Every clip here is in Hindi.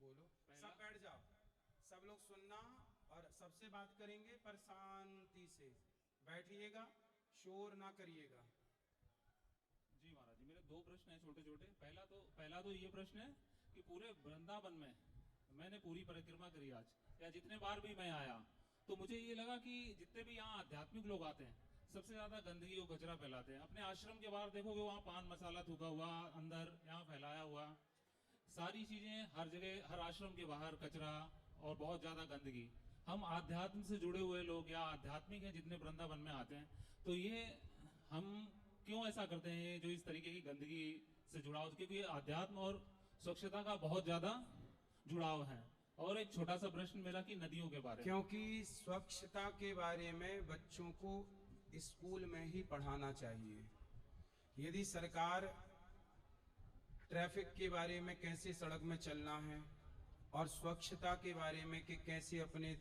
बोलो, सब बैठ जाओ, सब लोग सुनना और सबसे बात करेंगे पर शांति से बैठिएगा, शोर ना करिएगा। जी महाराज जी, मेरे दो प्रश्न हैं छोटे छोटे। पहला तो ये प्रश्न है कि पूरे वृंदावन में मैंने पूरी परिक्रमा करी आज, या जितने बार भी मैं आया, तो मुझे ये लगा कि जितने भी यहाँ आध्यात्मिक लोग आते हैं सबसे ज्यादा गंदगी और कचरा फैलाते हैं। अपने आश्रम के बाहर देखोगे वहाँ पान मसाला थूका हुआ, अंदर यहाँ फैलाया हुआ, सारी चीजें हर जगह, हर आश्रम के बाहर कचरा और बहुत ज्यादा गंदगी। हम आध्यात्म से जुड़े हुए लोग या आध्यात्मिक हैं जितने वृंदावन में आते हैं, तो ये हम क्यों ऐसा करते हैं जो इस तरीके की गंदगी से जुड़ाव? क्योंकि आध्यात्म और स्वच्छता का बहुत ज्यादा जुड़ाव है। और एक छोटा सा प्रश्न मेरा कि नदियों के बारे में, क्योंकि स्वच्छता के बारे में बच्चों को स्कूल में ही पढ़ाना चाहिए। यदि सरकार ट्रैफिक के बारे में कैसे सड़क में चलना है और स्वच्छता के बारे में कि कैसे अपने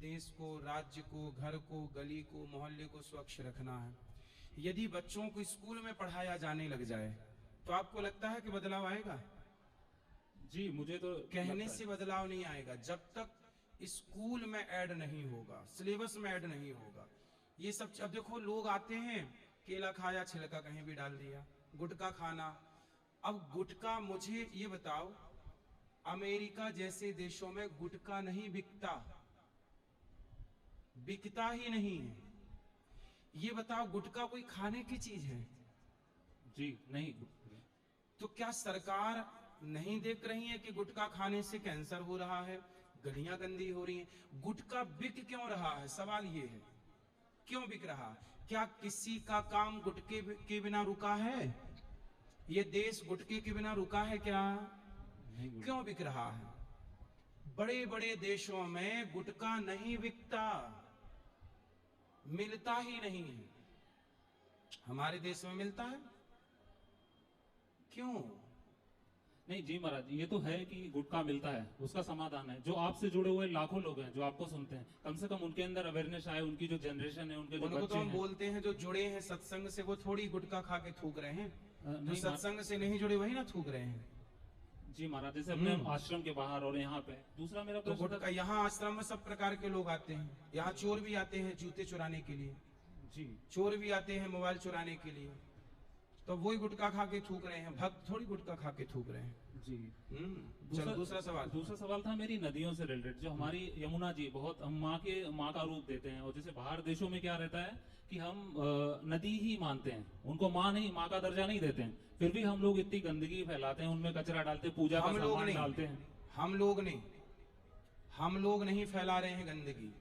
देश को, राज्य को, घर को, गली को, मोहल्ले को स्वच्छ रखना है, यदि बच्चों को स्कूल में पढ़ाया जाने लग जाए तो आपको लगता है कि बदलाव आएगा? जी मुझे तो कहने से बदलाव नहीं आएगा जब तक स्कूल में ऐड नहीं होगा, सिलेबस में ऐड नहीं होगा। ये सब अब देखो, लोग आते हैं, केला खाया, छिलका कहीं भी डाल दिया, गुटखा खाना। अब गुटखा, मुझे ये बताओ, अमेरिका जैसे देशों में गुटखा नहीं बिकता, बिकता ही नहीं है। ये बताओ, गुटखा कोई खाने की चीज है? जी नहीं। तो क्या सरकार नहीं देख रही है कि गुटखा खाने से कैंसर हो रहा है, गलियां गंदी हो रही हैं? गुटखा बिक क्यों रहा है? सवाल ये है, क्यों बिक रहा? क्या किसी का काम गुटके के बिना रुका है? ये देश गुटके के बिना रुका है क्या? क्यों बिक रहा है? बड़े बड़े देशों में गुटखा नहीं बिकता, मिलता ही नहीं है। हमारे देश में मिलता है, क्यों? नहीं जी महाराज, ये तो है कि गुटखा मिलता है, उसका समाधान है। जो आपसे जुड़े हुए लाखों लोग हैं जो आपको सुनते हैं, कम से कम उनके अंदर अवेयरनेस आए, उनकी जो जनरेशन है, उनके जो उनको बच्चे तो हम हैं। बोलते हैं जो जुड़े हैं सत्संग से, वो थोड़ी गुटखा खा के थूक रहे हैं। जो नहीं सत्संग से नहीं जुड़े वही ना थूक रहे हैं। जी महाराज, जैसे अपने आश्रम के बाहर और यहाँ पे। दूसरा मेरा तो प्रश्न था, गुटखा, यहाँ आश्रम में सब प्रकार के लोग आते हैं, यहाँ चोर भी आते हैं जूते चुराने के लिए, जी चोर भी आते हैं मोबाइल चुराने के लिए, तो वही गुटखा खा के थूक रहे हैं। भक्त थोड़ी गुटखा खा के थूक रहे हैं। जी। चलो दूसरा सवाल। दूसरा सवाल था मेरी नदियों से रिलेटेड। जो हमारी यमुना जी, बहुत हम माँ का रूप देते हैं, और जैसे बाहर देशों में क्या रहता है कि हम नदी ही मानते हैं, उनको माँ नहीं, माँ का दर्जा नहीं देते हैं। फिर भी हम लोग इतनी गंदगी फैलाते हैं, उनमें कचरा डालते हैं, पूजा का सामान डालते हैं। हम लोग नहीं फैला रहे हैं गंदगी।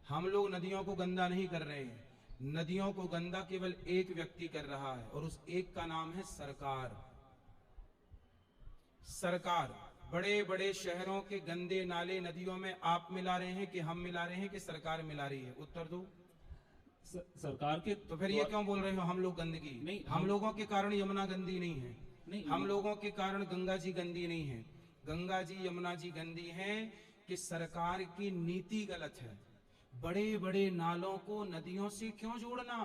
हम लोग नदियों को गंदा नहीं कर रहे हैं। नदियों को गंदा केवल एक व्यक्ति कर रहा है, और उस एक का नाम है सरकार। सरकार बड़े बड़े शहरों के गंदे नाले नदियों में आप मिला रहे हैं कि हम मिला रहे हैं कि सरकार मिला रही है? उत्तर दो। सरकार के। तो फिर ये क्यों बोल रहे हो हम लोग गंदगी? नहीं, हम लोगों के कारण यमुना गंदी नहीं है। नहीं, हम लोगों के कारण गंगा जी गंदी नहीं है। गंगा जी, यमुना जी गंदी है कि सरकार की नीति गलत है। बड़े बड़े नालों को नदियों से क्यों जोड़ना?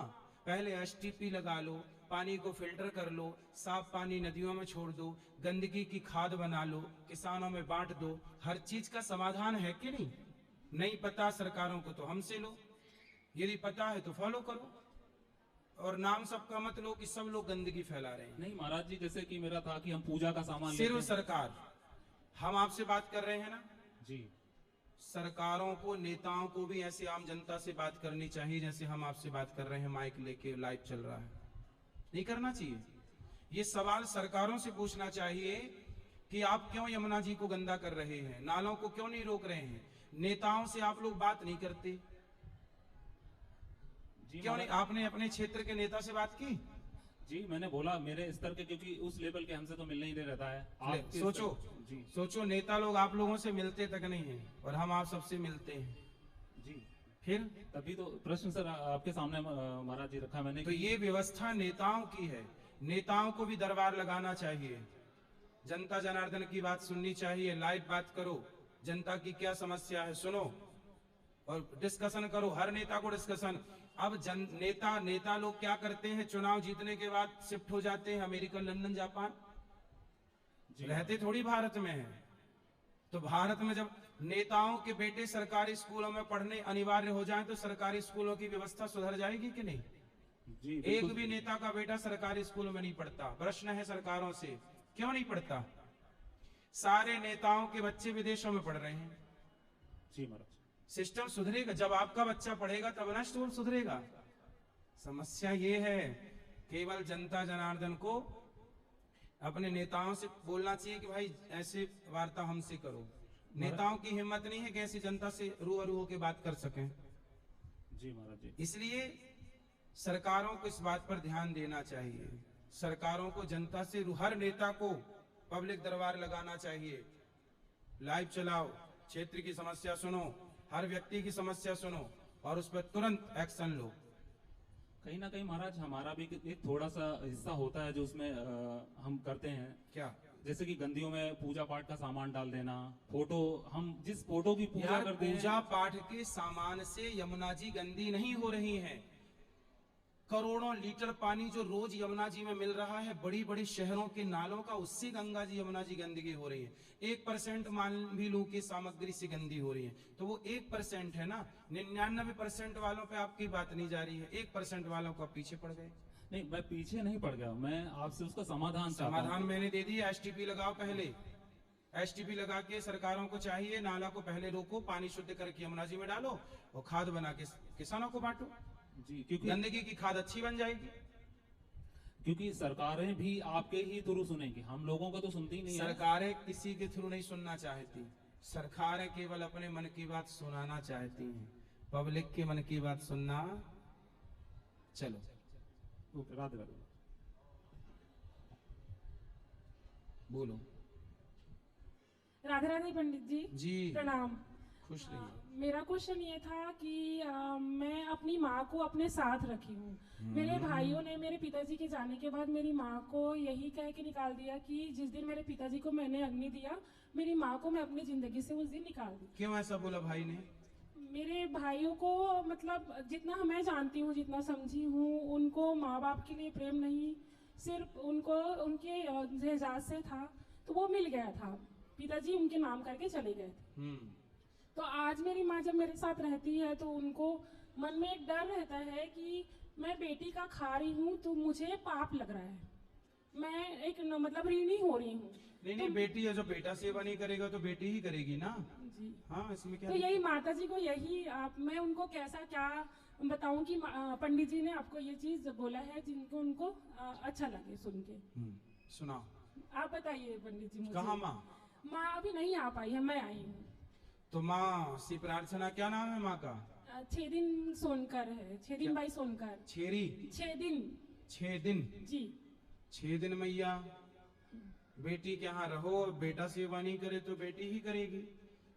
पहले एसटीपी लगा लो, पानी को फिल्टर कर लो, साफ पानी नदियों में छोड़ दो, गंदगी की खाद बना लो, किसानों में बांट दो। हर चीज का समाधान है कि नहीं? नहीं पता सरकारों को तो हमसे लो, यदि पता है तो फॉलो करो, और नाम सबका मत लो कि सब लोग गंदगी फैला रहे हैं। नहीं महाराज जी, जैसे कि मेरा था कि हम पूजा का सामान लेते सिर्फ हैं। सरकार, हम आपसे बात कर रहे हैं ना, जी सरकारों को, नेताओं को भी ऐसे आम जनता से बात करनी चाहिए जैसे हम आपसे बात कर रहे हैं, माइक लेके लाइव चल रहा है। नहीं करना चाहिए। ये सवाल सरकारों से पूछना चाहिए कि आप क्यों यमुना जी को गंदा कर रहे हैं, नालों को क्यों नहीं रोक रहे हैं? नेताओं से आप लोग बात नहीं करते, क्यों नहीं? आपने अपने क्षेत्र के नेता से बात की? जी मैंने बोला मेरे स्तर के, क्योंकि उस लेवल के हमसे तो मिलने ही नहीं रहता है। आप सोचो जी सोचो, नेता लोग आप लोगों से मिलते तक नहीं है, और हम आप सबसे मिलते हैं। जी, फिर तभी तो प्रश्न सर आपके सामने महाराज जी रखा मैंने। तो ये व्यवस्था नेताओं की है। नेताओं को भी दरबार लगाना चाहिए, जनता जनार्दन की बात सुननी चाहिए, लाइव बात करो, जनता की क्या समस्या है सुनो, और डिस्कशन करो, हर नेता को डिस्कशन। अब नेता लोग क्या करते हैं, चुनाव जीतने के बाद शिफ्ट हो जाते हैं अमेरिका, लंदन, जापान, रहते थोड़ी भारत में है। तो भारत में जब नेताओं के बेटे सरकारी स्कूलों में पढ़ने अनिवार्य हो जाएं तो सरकारी स्कूलों की व्यवस्था सुधर जाएगी कि नहीं? जी एक बिल्कुल। भी नेता का बेटा सरकारी स्कूलों में नहीं पढ़ता। प्रश्न है सरकारों से, क्यों नहीं पढ़ता? सारे नेताओं के बच्चे विदेशों में पढ़ रहे हैं। जी महाराज। सिस्टम सुधरेगा जब आपका बच्चा पढ़ेगा, तब ना स्कूल सुधरेगा। समस्या ये है, केवल जनता जनार्दन को अपने नेताओं से बोलना चाहिए कि भाई ऐसे वार्ता हमसे करो। नेताओं की हिम्मत नहीं है कि ऐसी जनता से रूबरू होकर बात कर सकें। जी महाराज जी। इसलिए सरकारों को इस बात पर ध्यान देना चाहिए। सरकारों को जनता से, हर नेता को पब्लिक दरबार लगाना चाहिए। लाइव चलाओ, क्षेत्र की समस्या सुनो, हर व्यक्ति की समस्या सुनो और उस पर तुरंत एक्शन लो। कहीं ना कहीं महाराज हमारा भी एक थोड़ा सा हिस्सा होता है जो उसमें हम करते हैं। क्या? जैसे कि गंदियों में पूजा पाठ का सामान डाल देना, फोटो, हम जिस फोटो की पूजा यार, करते हैं। पूजा पाठ के सामान से यमुना जी गंदी नहीं हो रही है। करोड़ों लीटर पानी जो रोज यमुना जी में मिल रहा है बड़ी बड़ी शहरों के नालों का, उससे गंगा जी यमुना जी गंदगी हो रही है। 1% मान भी लूं कि सामग्री से गंदी हो रही है, तो वो 1% है ना। 99% वालों पे आपकी बात नहीं जा रही है, 1% वालों को आप पीछे पड़ गए। नहीं, मैं पीछे नहीं पड़ गया, मैं आपसे उसका समाधान चाहता हूं। समाधान मैंने दे दिया, एसटीपी लगाओ पहले। एसटीपी लगा के सरकारों को चाहिए नाला को पहले रोको, पानी शुद्ध करके यमुना जी में डालो और खाद बना के किसानों को बांटो। जी, क्योंकि गंदगी की खाद अच्छी बन जाएगी। क्योंकि सरकारें भी आपके ही थ्रू सुनेंगी, हम लोगों को तो सुनती ही नहीं है। सरकारें किसी के थ्रू नहीं सुनना चाहती। सरकारें केवल अपने मन की बात सुनाना चाहती हैं। पब्लिक के मन की बात सुनना। चलो, ओके, राधे राधे। बोलो। राधे राधे पंडित जी। जी, प्रणाम। खुश रहिए। मेरा क्वेश्चन ये था कि मैं अपनी माँ को अपने साथ रखी हूँ। मेरे भाइयों ने मेरे पिताजी के जाने के बाद मेरी माँ को यही कह के निकाल दिया कि जिस दिन मेरे पिताजी को मैंने अग्नि दिया, मेरी माँ को मैं अपनी जिंदगी से उस दिन निकाल दी। क्यों ऐसा बोला भाई ने? मेरे भाइयों को मतलब जितना मैं जानती हूँ, जितना समझी हूँ, उनको माँ बाप के लिए प्रेम नहीं, सिर्फ उनको उनके एजाज से था, तो वो मिल गया था। पिताजी उनके नाम करके चले गए थे। तो आज मेरी माँ जब मेरे साथ रहती है तो उनको मन में एक डर रहता है कि मैं बेटी का खा रही हूँ तो मुझे पाप लग रहा है, मैं एक मतलब ऋणी हो रही हूँ। नहीं, बेटी है, जो बेटा सेवा नहीं करेगा तो बेटी ही करेगी ना। जी हाँ, इसमें क्या? तो यही माता जी को यही मैं उनको कैसा क्या बताऊं कि पंडित जी ने आपको ये चीज बोला है जिनको उनको अच्छा लगे सुन के। सुनाओ। आप बताइए पंडित जी मुझे। कहाँ माँ? माँ अभी नहीं आ पाई है, मैं आई हूँ। तो माँ से प्रार्थना, क्या नाम है माँ का? 6 दिन सोनकर है, 6 दिन भाई सोनकर। छेरी? 6 दिन। 6 दिन? जी। 6 दिन मैया बेटी के यहाँ रहो, बेटा सेवा नहीं करे तो बेटी ही करेगी।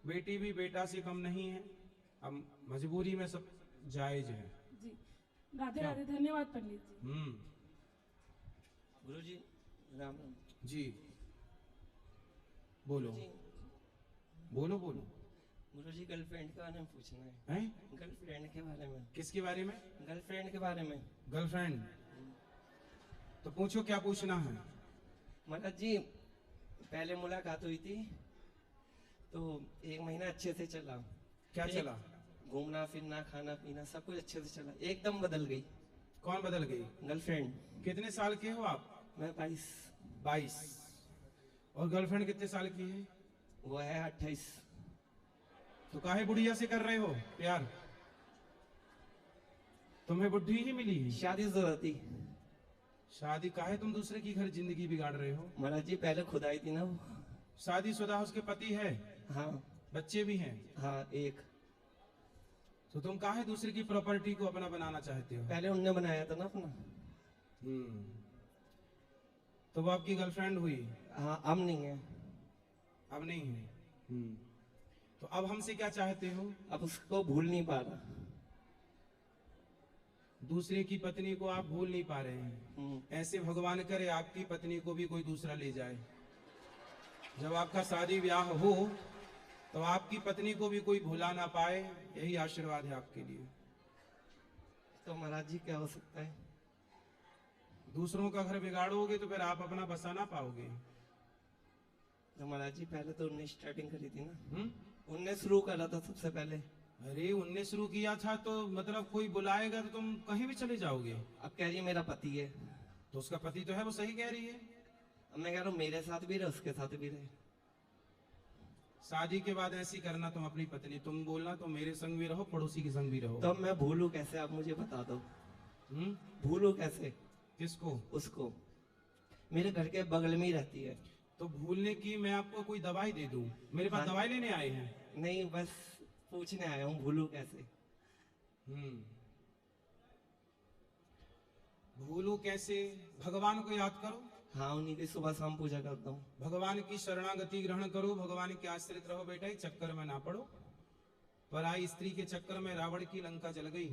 बेटी भी बेटा से कम नहीं है। अब मजबूरी में सब जायज है। जी, राधे राधे। धन्यवाद पंडित जी। गुरु जी राम राम। जी, बोलो बोलो बोलो। गुरु जी गर्लफ्रेंड के बारे में पूछना है। हैं? गर्लफ्रेंड के बारे में। किसके बारे में? गर्लफ्रेंड के बारे में। गर्लफ्रेंड? तो पूछो, क्या पूछना है? महाराज जी, पहले मुलाकात हुई थी तो 1 महीना अच्छे से चला। क्या चला? घूमना फिरना खाना पीना सब कुछ अच्छे से चला, एकदम बदल गई कौन बदल गई? गर्लफ्रेंड। कितने साल के हो आप? मैं 22। 22। और गर्लफ्रेंड कितने साल की है? वो है 28। तो काहे बुढ़िया से कर रहे हो प्यार? तुम्हें बुढ़ी ही मिली है। शादी जरूरत थी। शादी काहे तुम दूसरे की घर जिंदगी बिगाड़ रहे हो? महाराज जी पहले खुद आई थी ना वो। शादीशुदा उसके पति है, हाँ बच्चे भी हैं, हाँ एक। तो तुम काहे दूसरे की प्रॉपर्टी को अपना बनाना चाहते हो? पहले उनने बनाया था ना अपना। तो वो आपकी गर्लफ्रेंड हुई? हाँ अब नहीं है। अब नहीं है। तो अब हमसे क्या चाहते हो? अब उसको भूल नहीं पा रहा। दूसरे की पत्नी को आप भूल नहीं पा रहे हैं। ऐसे भगवान करे आपकी पत्नी को भी कोई दूसरा ले जाए। जब आपका शादी ब्याह हो तो आपकी पत्नी को भी कोई भुला ना पाए, यही आशीर्वाद है आपके लिए। तो महाराज जी क्या हो सकता है? दूसरों का घर बिगाड़ोगे तो फिर आप अपना बसा ना पाओगे। तो महाराज जी पहले तो उनने स्टार्टिंग करी थी ना, हम्म? उनने शुरू करा था सबसे पहले। अरे उनने शुरू किया था तो मतलब कोई बुलाएगा तो तुम कहीं भी चले जाओगे। अब कह रही है मेरा पति है, तो उसका पति तो है, वो सही कह रही है। अब मैं कह रहा हूँ मेरे साथ भी रहे उसके साथ भी रहे। शादी के बाद ऐसी करना तुम अपनी पत्नी, तुम बोलना तुम मेरे संग भी रहो, पड़ोसी के संग भी रहो। तो अब मैं भूलूं कैसे, आप मुझे बता दो। हम्म? भूलूं कैसे किसको? उसको, मेरे घर के बगल में ही रहती है। तो भूलने की मैं आपको कोई दवाई दे दूं? मेरे पास हाँ। दवाई लेने आए हैं? नहीं, बस पूछने आया हूँ भूलूं कैसे। हम्म। भूलू कैसे? भगवान को याद करो, हाँ, उन्हीं की सुबह शाम पूजा करता हूँ। भगवान की शरणागति ग्रहण करो, भगवान के आश्रित रहो बेटा, इस चक्कर में ना पड़ो। पराई स्त्री के चक्कर में रावण की लंका जल गई,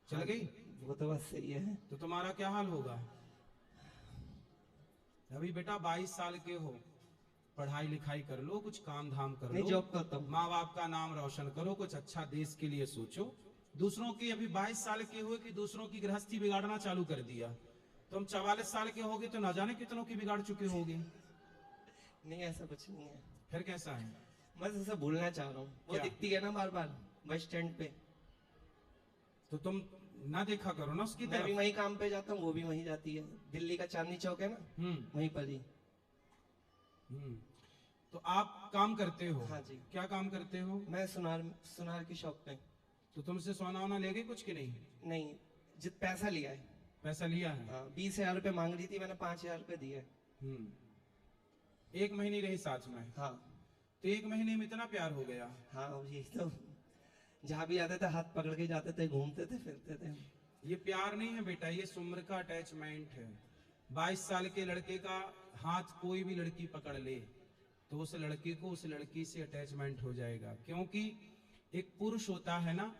चल गई। वो तो बस सही है। तो तुम्हारा क्या हाल होगा? अभी बेटा 22 साल के हो, पढ़ाई लिखाई कर लो, कुछ काम धाम कर नहीं, लो, जॉब करता हूँ। माँ बाप का नाम रोशन करो, कुछ अच्छा देश के लिए सोचो। दूसरों की, अभी 22 साल के हुए कि दूसरों की गृहस्थी बिगाड़ना चालू कर दिया। तुम 44 साल के होगे तो ना जाने कितनों की बिगाड़ चुके होगे। नहीं, ऐसा कुछ नहीं है। फिर कैसा है? बस ऐसा भूलना चाह रहा हूँ। वो क्या? दिखती है ना बार बार बस स्टैंड पे, तो तुम ना देखा करो ना उसकी मैं भी तरफ। वहीं काम पे जाता हूँ, वो भी वहीं जाती है। दिल्ली का चांदनी चौक है ना, वहीं पर ही। तो आप काम करते हो? हाँ जी। क्या काम करते हो? मैं सुनार की शॉप पे। तो तुमसे सोना वोना ले गए कुछ कि नहीं? नहीं, जित पैसा लिया है। पैसा लिया है? हाँ, 20,000 रुपये मांग रही थी, मैंने 5,000 रुपये दिए। एक महीने रही साथ में? हाँ। तो एक महीने में इतना प्यार हो गया? हाँ, यही तो, जहाँ भी जाते थे हाथ पकड़ के जाते थे, घूमते थे, फिरते थे। ये प्यार नहीं है बेटा, ये उम्र का अटैचमेंट है। 22 साल के लड़के का हाथ कोई भी लड़की पकड़ ले तो उस लड़के को उस लड़की से अटैचमेंट हो जाएगा, क्योंकि एक पुरुष होता है ना,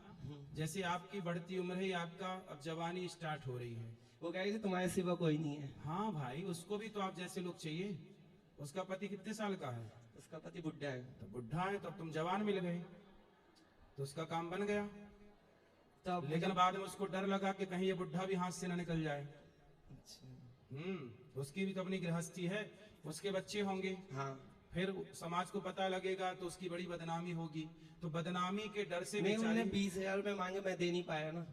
जैसे आपकी बढ़ती उम्र है, आपका अब जवानी स्टार्ट हो रही है। वो कह रही थी तुम्हारे सिवा कोई नहीं है। हाँ भाई, उसको भी तो आप जैसे लोग चाहिए। उसका पति कितने साल का है? उसका पति बुढ़ा है। तो बुढ़ा है, तो अब तुम जवान मिल गए तो उसका काम बन गया। तो अब लेकिन बाद में उसको डर लगा कि कहीं ये बुढ़ा भी हाथ से ना निकल जाए। अच्छा। उसकी भी तो अपनी गृहस्थी है, उसके बच्चे होंगे, हाँ। फिर समाज को पता लगेगा तो उसकी बड़ी बदनामी होगी। तो बदनामी के डर से नहीं, उन्होंने बेचारी। 20,000 रुपये मांगे, मैं दे नहीं पाया ना।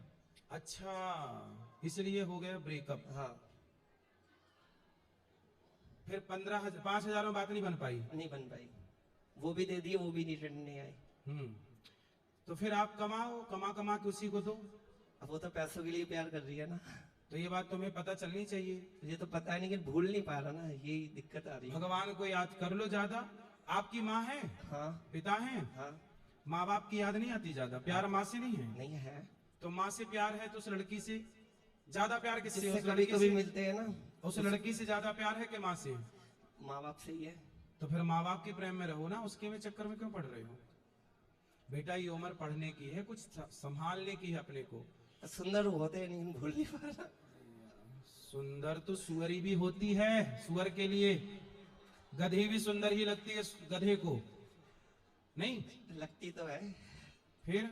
अच्छा, इसलिए हो गया ब्रेकअप। हाँ। फिर 5,000 में बात नहीं बन पाई। नहीं बन पाई, वो भी दे दिए, वो भी रिटर्न नहीं आए। तो फिर आप कमाओ, कमा कमा के उसी को दो। अब वो तो पैसों के लिए प्यार कर रही है ना। तो ये बात तुम्हें पता चलनी चाहिए। मुझे तो पता है, लेकिन भूल नहीं पा रहा ना, यही दिक्कत आ रही है। भगवान को याद कर लो ज्यादा। आपकी माँ है, हाँ। पिता है, हाँ। माँ बाप की याद नहीं आती ज्यादा? प्यार माँ से नहीं है? नहीं है। तो माँ से प्यार है तो उस लड़की से ज्यादा प्यार किससे? जिससे उस कभी लड़की कभी से? मिलते हैं ना, उस लड़की से ज्यादा प्यार है कि माँ से? माँ बाप से ही है। तो फिर माँ बाप के प्रेम में रहो ना, उसके में चक्कर में क्यों पड़ रहे हो? बेटा ये उम्र पढ़ने की है, कुछ संभालने की है अपने को। सुंदर होते हैं लेकिन भूल नहीं पा रहा। सुंदर तो सुअरी भी होती है, सुअर के लिए। गधी भी सुंदर ही लगती है गधे को, नहीं? लगती तो है। फिर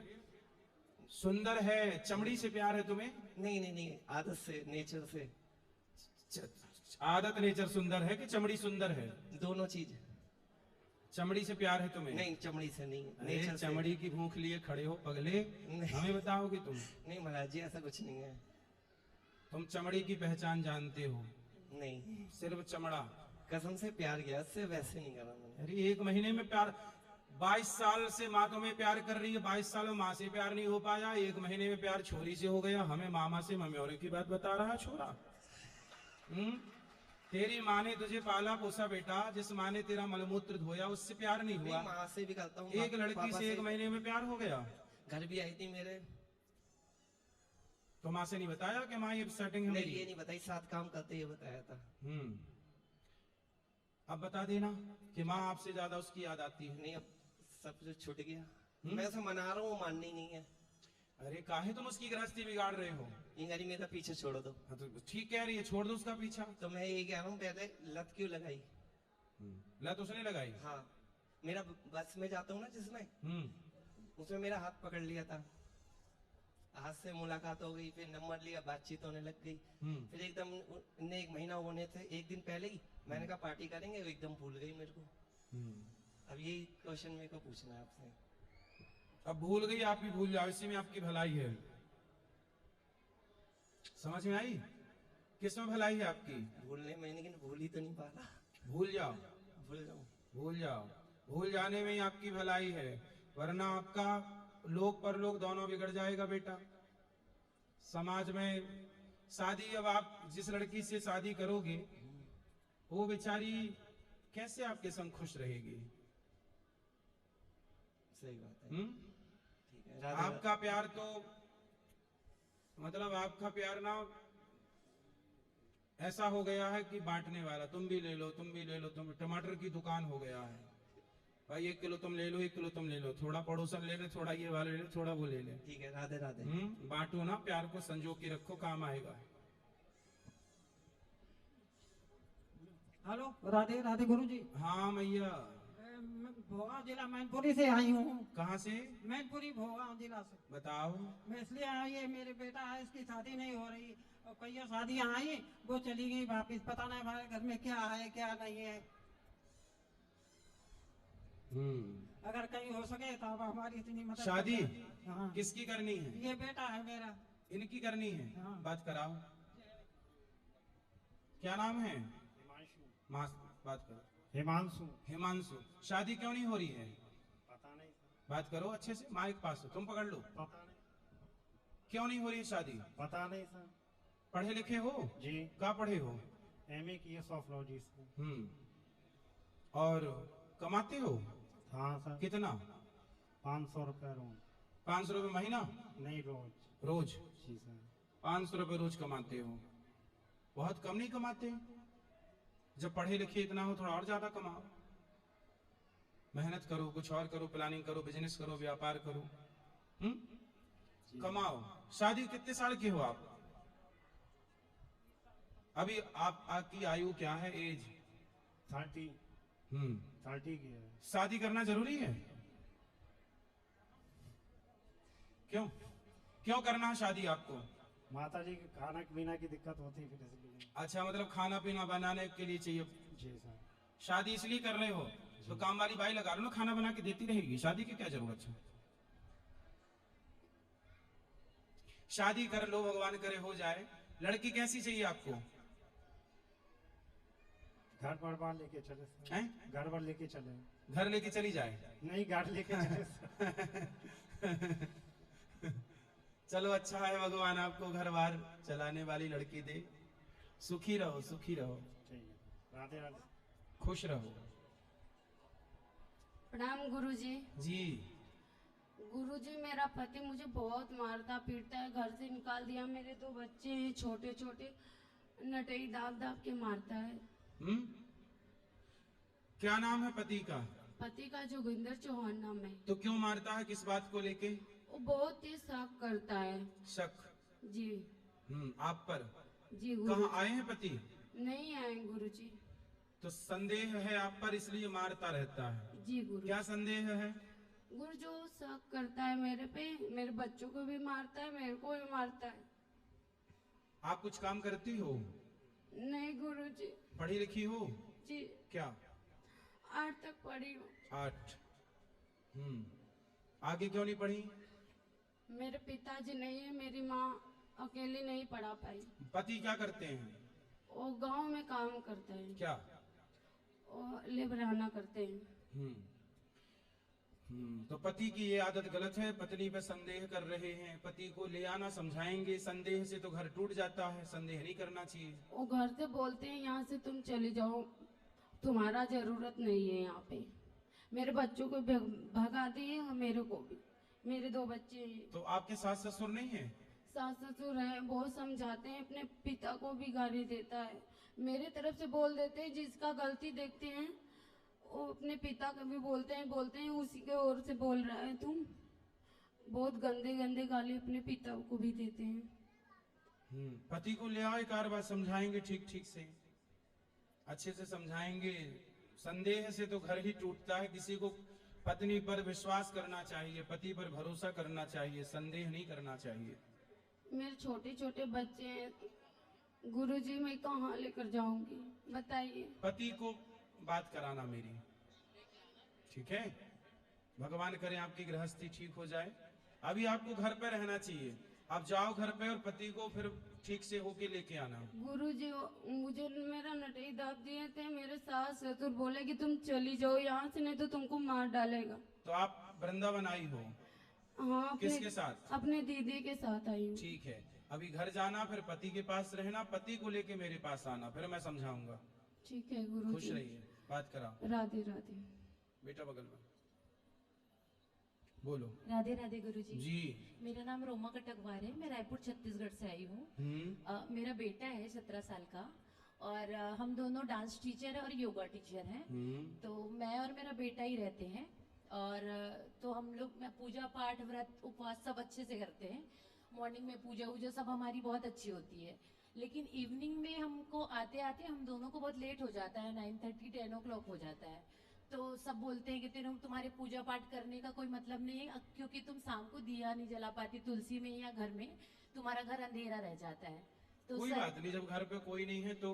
सुंदर है, चमड़ी से प्यार है तुम्हें? नहीं नहीं नहीं, आदत से, नेचर से। आदत नेचर सुंदर है कि चमड़ी सुंदर है? दोनों चीज। चमड़ी से प्यार है तुम्हें? नहीं, चमड़ी से नहीं, अरे नेचर से। चमड़ी की भूख लिए खड़े हो पगले, नहीं। हमें बताओगे तुम? नहीं महाराज जी, ऐसा कुछ नहीं है। तुम चमड़ी की पहचान जानते हो? नहीं, सिर्फ चमड़ा। कसम से प्यार किया, उससे वैसे नहीं करा मैंने। अरे एक महीने में प्यार? 22 साल से माँ तुम्हें प्यार कर रही है, 22 साल में माँ से प्यार नहीं हो पाया, एक महीने में प्यार छोरी से हो गया। हमें मामा से मम्योरे की बात बता रहा छोरा। तेरी माँ ने तुझे पाला पोसा बेटा, जिस माँ ने तेरा मलमूत्र धोया उससे प्यार नहीं हुआ? माँ से भी करता हूँ। एक लड़की से एक महीने में प्यार हो गया? घर भी आई थी मेरे। तो माँ से नहीं बताया कि माँ ये सेटिंग है नहीं, मेरी? ये नहीं बताई, साथ काम करते ये बताया था। अब बता देना कि माँ आपसे ज्यादा उसकी याद आती है। नहीं, अब सब कुछ छूट गया। मैं उसे मना रहा हूँ, माननी नहीं है। अरे काहे तुम उसकी गृहस्थी बिगाड़ रहे हो? इंगारी मेरा पीछे छोड़ दो। हाँ तो ठीक कह रही है, छोड़ दो उसका पीछा। तो मैं ये कह रहा हूँ, पहले लत क्यों लगाई? लत उसने लगाई? हाँ, मेरा बस में जाता हूँ ना जिसमें, उसमें मेरा हाथ पकड़ लिया था। हाथ से मुलाकात हो गई, फिर नंबर लिया, बातचीत होने लग गई। फिर एकदम ने 1 महीना होने थे, एक दिन पहले ही मैंने कहा कहा पार्टी करेंगे, वो एकदम भूल गई मेरे को। हम्म। अब यही क्वेश्चन मेरे को पूछना है आपसे। अब भूल गई, आप भी भूल जाओ, इसी में आपकी भलाई है। समझ में आई? किसमें भलाई है आपकी? भूलने में, लेकिन भूल ही तो नहीं पा रहा। भूल जाओ, भूल जाऊं? भूल जाओ, भूल जाने में ही आपकी भलाई है, वरना आपका लोक परलोक दोनों बिगड़ जाएगा बेटा। समाज में शादी, अब आप जिस लड़की से शादी करोगे वो बेचारी कैसे आपके संग खुश रहेगी? सही बात है। ठीक है, आपका प्यार तो मतलब आपका प्यार ना ऐसा हो गया है कि बांटने वाला, तुम भी ले लो, तुम भी ले लो, तुम टमाटर की दुकान हो गया है भाई। 1 किलो तुम ले लो, 1 किलो तुम ले लो, थोड़ा पड़ोसन ले ले, थोड़ा ये वाले ले ले, थोड़ा वो ले ले। ठीक है, राधे राधे। बांटो ना, प्यार को संजो के रखो, काम आएगा। हेलो, राधे राधे गुरुजी। हाँ मैया। मैं भोगांव जिला मैनपुरी से आई हूँ। कहाँ से? मैनपुरी भोगांव जिला से। बताओ। मैं इसलिए आई, ये मेरे बेटा है, इसकी शादी नहीं हो रही और कई शादियाँ आई, वो चली गई वापिस। पता नहीं हमारे घर में क्या है क्या नहीं है। अगर कहीं हो सके तो आप हमारी इतनी मदद शादी करें। हाँ, किसकी करनी है? ये बेटा है मेरा। इनकी करनी है? हाँ। बात कराओ। क्या नाम है? बात करो। हिमांशु। हिमांशु। शादी क्यों नहीं हो रही है? पता नहीं सर। बात करो अच्छे से, माइक पास हो, तुम पकड़ लो। पता नहीं। क्यों नहीं हो रही है शादी? पता नहीं सर। पढ़े लिखे हो? जी। क्या पढ़े हो? एमए किए सोशियोलॉजी से। और कमाते हो? हाँ सर। कितना? 500 रुपये रोज। 500 रुपये महीना? नहीं, रोज। रोज? जी सर। 500 रुपये रोज कमाते हो? बहुत कम नहीं कमाते? जब पढ़े लिखे इतना हो थोड़ा और ज्यादा कमाओ। मेहनत करो, कुछ और करो, प्लानिंग करो, बिजनेस करो, व्यापार करो, कमाओ। शादी कितने साल के हो आप? अभी आपकी आयु क्या है? एज 30। 30 की है। शादी करना जरूरी है? क्यों क्यों करना है शादी आपको? माता जी के खाना पीना की दिक्कत होती है, फिर इसलिए। अच्छा, मतलब खाना पीना बनाने के लिए चाहिए। जी सर। शादी इसलिए कर रहे हो तो काम वाली बाई लगा लो ना, खाना बना के देती रहेगी, शादी की क्या जरूरत है? शादी कर लो, भगवान करे हो जाए। लड़की कैसी चाहिए आपको? घर पर लेके चले सर। हैं? घर पर लेके चले। घर लेके चली जाए? नहीं, घर लेके चले सर। चलो अच्छा है, भगवान आपको घर बार चलाने वाली लड़की दे। सुखी रहो, सुखी रहो। ठीक है, राधे राधे। खुश रहो। प्रणाम गुरुजी। जी। गुरुजी, मेरा पति मुझे बहुत मारता पीटता है, घर से निकाल दिया। मेरे 2 बच्चे हैं छोटे छोटे, नटई दाग दाग के मारता है। क्या नाम है पति का? पति का जोगिंदर चौहान नाम है। तो क्यों मारता है, किस बात को लेके? वो बहुत तेज शक करता है। शक? जी। आप पर? जी कहाँ गुरु। आए हैं पति? नहीं आए गुरुजी। तो संदेह है आप पर, इसलिए मारता रहता है। जी गुरु। क्या संदेह है? गुरु जो शक करता है मेरे पे, मेरे बच्चों को भी मारता है, मेरे को भी मारता है। आप कुछ काम करती हो? नहीं गुरुजी। पढ़ी लिखी हो? जी। क्या? 8 तक पढ़ी हूँ। 8? आगे क्यों नहीं पढ़ी? मेरे पिताजी नहीं है, मेरी माँ अकेली नहीं पढ़ा पाई। पति क्या करते हैं? वो गांव में काम करते हैं। क्या? वो लेबराना करते हैं। तो पति की ये आदत गलत है, पत्नी पे संदेह कर रहे हैं। पति को ले आना, समझाएंगे। संदेह से तो घर टूट जाता है, संदेह नहीं करना चाहिए। वो घर से बोलते हैं यहाँ से तुम चले जाओ, तुम्हारा जरूरत नहीं है यहाँ पे। मेरे बच्चों को भगा दिए और मेरे को भी। मेरे 2 बच्चे हैं। तो आपके सास ससुर नहीं है? सास ससुर है, बहुत समझाते हैं, अपने पिता को भी गाली देता है। मेरे तरफ से बोल देते हैं, जिसका गलती देखते हैं वो अपने पिता को भी बोलते हैं उसी के ओर से बोल रहा है तुम। बहुत गंदे गंदे गाली अपने पिता को भी देते हैं। पति को ले आओ, एक बार समझाएंगे ठीक ठीक से, अच्छे से समझाएंगे। संदेह से तो घर ही टूटता है। किसी को पत्नी पर विश्वास करना चाहिए, पति पर भरोसा करना चाहिए, संदेह नहीं करना चाहिए। मेरे छोटे छोटे बच्चे हैं, गुरुजी मैं कहाँ लेकर जाऊंगी बताइए। पति को बात कराना मेरी, ठीक है? भगवान करे आपकी गृहस्थी ठीक हो जाए। अभी आपको घर पे रहना चाहिए। आप जाओ घर पे और पति को फिर ठीक से होके लेके आना। गुरुजी मुझे मेरा नटई दाब दिए थे, मेरे सास ससुर बोले कि तुम चली जाओ यहाँ से नहीं तो तुमको मार डालेगा। तो आप वृंदावन आई हो? हाँ किसके साथ? अपने दीदी के साथ आई हूँ। ठीक है, अभी घर जाना, फिर पति के पास रहना, पति को लेके मेरे पास आना, फिर मैं समझाऊंगा। ठीक है गुरुजी। खुश रहिए, बात कराओ। राधे राधे। बेटा बगल में बोलो। राधे राधे गुरुजी। जी। मेरा नाम रोमा कटकवार है, मैं रायपुर छत्तीसगढ़ से आई हूँ। मेरा बेटा है 17 साल का और हम दोनों डांस टीचर है और योगा टीचर हैं। तो मैं और मेरा बेटा ही रहते हैं और तो हम लोग पूजा पाठ व्रत उपवास सब अच्छे से करते हैं। मॉर्निंग में पूजा वूजा सब हमारी बहुत अच्छी होती है, लेकिन इवनिंग में हमको आते आते हम दोनों को बहुत लेट हो जाता है, 9:30 10 o'clock हो जाता है। तो सब बोलते हैं कि तुम्हारे पूजा पाठ करने का कोई मतलब नहीं है क्योंकि तुम शाम को दिया नहीं जला पाती तुलसी में या घर में, तुम्हारा घर अंधेरा रह जाता है। तो कोई बात नहीं, जब घर पे कोई नहीं है तो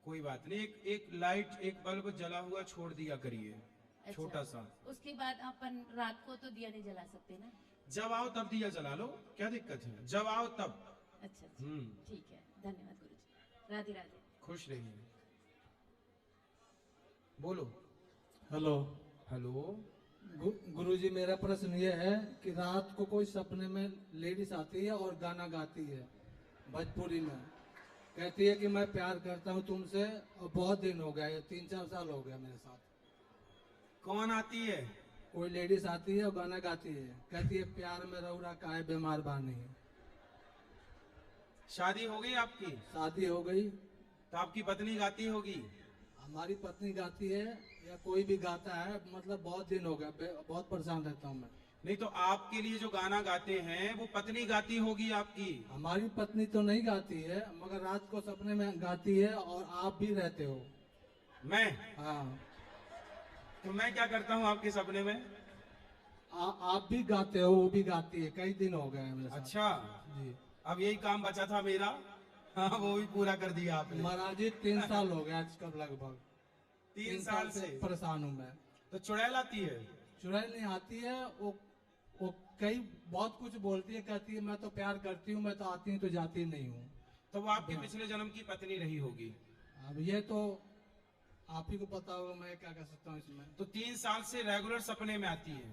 कोई बात नहीं, एक लाइट एक बल्ब जला हुआ छोड़ दिया करिए। अच्छा, छोटा सा। उसके बाद अपन रात को तो दिया नहीं जला सकते ना? जब आओ तब दिया जला लो, क्या दिक्कत है? जब आओ तब। अच्छा ठीक है, धन्यवाद गुरुजी। राधे राधे। खुश रहिए। बोलो। हेलो। हेलो। गुरुजी मेरा प्रश्न ये है कि रात को कोई सपने में लेडीज आती है और गाना गाती है भोजपुरी में, कहती है कि मैं प्यार करता हूँ तुमसे और बहुत दिन हो गया, 3-4 साल हो गया मेरे साथ। कौन आती है? कोई लेडीज आती है और गाना गाती है, कहती है प्यार में रौरा काहे बीमार बानी। शादी हो गई आपकी? शादी हो गई। तो आपकी पत्नी गाती होगी? हमारी पत्नी गाती है या कोई भी गाता है, मतलब बहुत दिन हो गया, बहुत परेशान रहता हूँ मैं। नहीं तो आपके लिए जो गाना गाते हैं वो पत्नी गाती होगी आपकी? हमारी पत्नी तो नहीं गाती है, मगर रात को सपने में गाती है और आप भी रहते हो। मैं? हाँ। तो मैं क्या करता हूँ आपके सपने में? आप भी गाते हो, वो भी गाती है, कई दिन हो गए हैं मेरे साथ। अच्छा जी। अब यही काम बचा था मेरा, हाँ वो भी पूरा कर दिया आपने। महाराज जी 3 साल हो गया आज कब लगभग 3 साल से परेशान हूँ मैं। तो चुड़ैल आती है? चुड़ैल नहीं आती है, वो कई बहुत कुछ बोलती है, कहती है मैं तो प्यार करती हूँ, मैं तो आती हूँ तो जाती नहीं हूँ। तो वो आपके पिछले जन्म की पत्नी रही होगी। अब ये तो आप ही को पता होगा, मैं क्या कर सकता हूँ इसमें। तो 3 साल से रेगुलर सपने में आती है?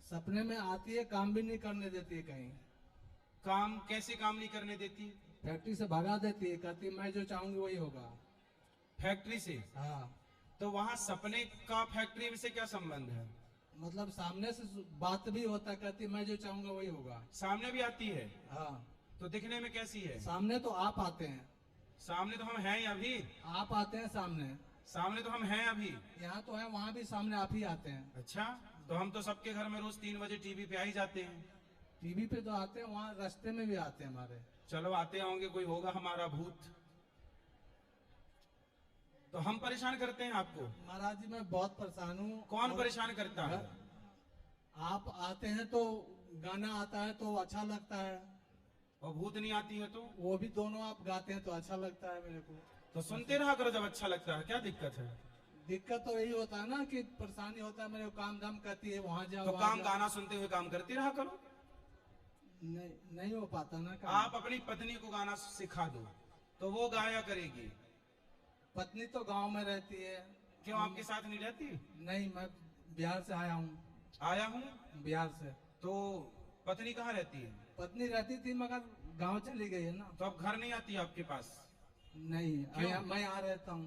सपने में आती है, काम भी नहीं करने देती है कहीं। काम कैसे काम नहीं करने देती? फैक्ट्री से भगा देती है, कहती है मैं जो चाहूंगी वही होगा। फैक्ट्री से? हाँ। तो वहाँ सपने का फैक्ट्री से क्या संबंध है? मतलब सामने से बात भी होता है, कहती है मैं जो चाहूंगा वही होगा। सामने भी आती है? हाँ। तो दिखने में कैसी है? सामने तो आप आते हैं। सामने तो हम हैं ही अभी। आप आते हैं सामने? सामने तो हम हैं अभी। यहाँ तो है, वहाँ भी सामने आप ही आते हैं। अच्छा, तो हम तो सबके घर में रोज 3 बजे टीवी पे आ ही जाते हैं। टीवी पे तो आते हैं, वहाँ रास्ते में भी आते हैं हमारे। चलो आते होंगे, कोई होगा हमारा भूत। तो हम परेशान करते हैं आपको? महाराज जी मैं बहुत परेशान हूँ। कौन परेशान करता है? आप आते हैं तो गाना आता है तो अच्छा लगता है, और भूत नहीं आती है तो? वो भी दोनों आप गाते हैं तो अच्छा लगता है मेरे को। तो सुनते रहा करो जब अच्छा लगता है, क्या दिक्कत है? दिक्कत तो यही होता है ना कि परेशानी होता है, मेरे को काम धाम करती है, वहाँ जाओ तो वहाँ काम जाओ। गाना सुनते हुए काम करते रहा करो। नहीं हो पाता ना काम। आप अपनी पत्नी को गाना सिखा दो तो वो गाया करेगी। पत्नी तो गांव में रहती है। क्यों आपके साथ नहीं रहती? नहीं, मैं बिहार से आया हूँ। आया हूँ बिहार से। तो पत्नी कहाँ रहती है? पत्नी रहती थी मगर गांव चली गई है ना। तो अब घर नहीं आती आपके पास? नहीं, मैं यहाँ रहता हूँ।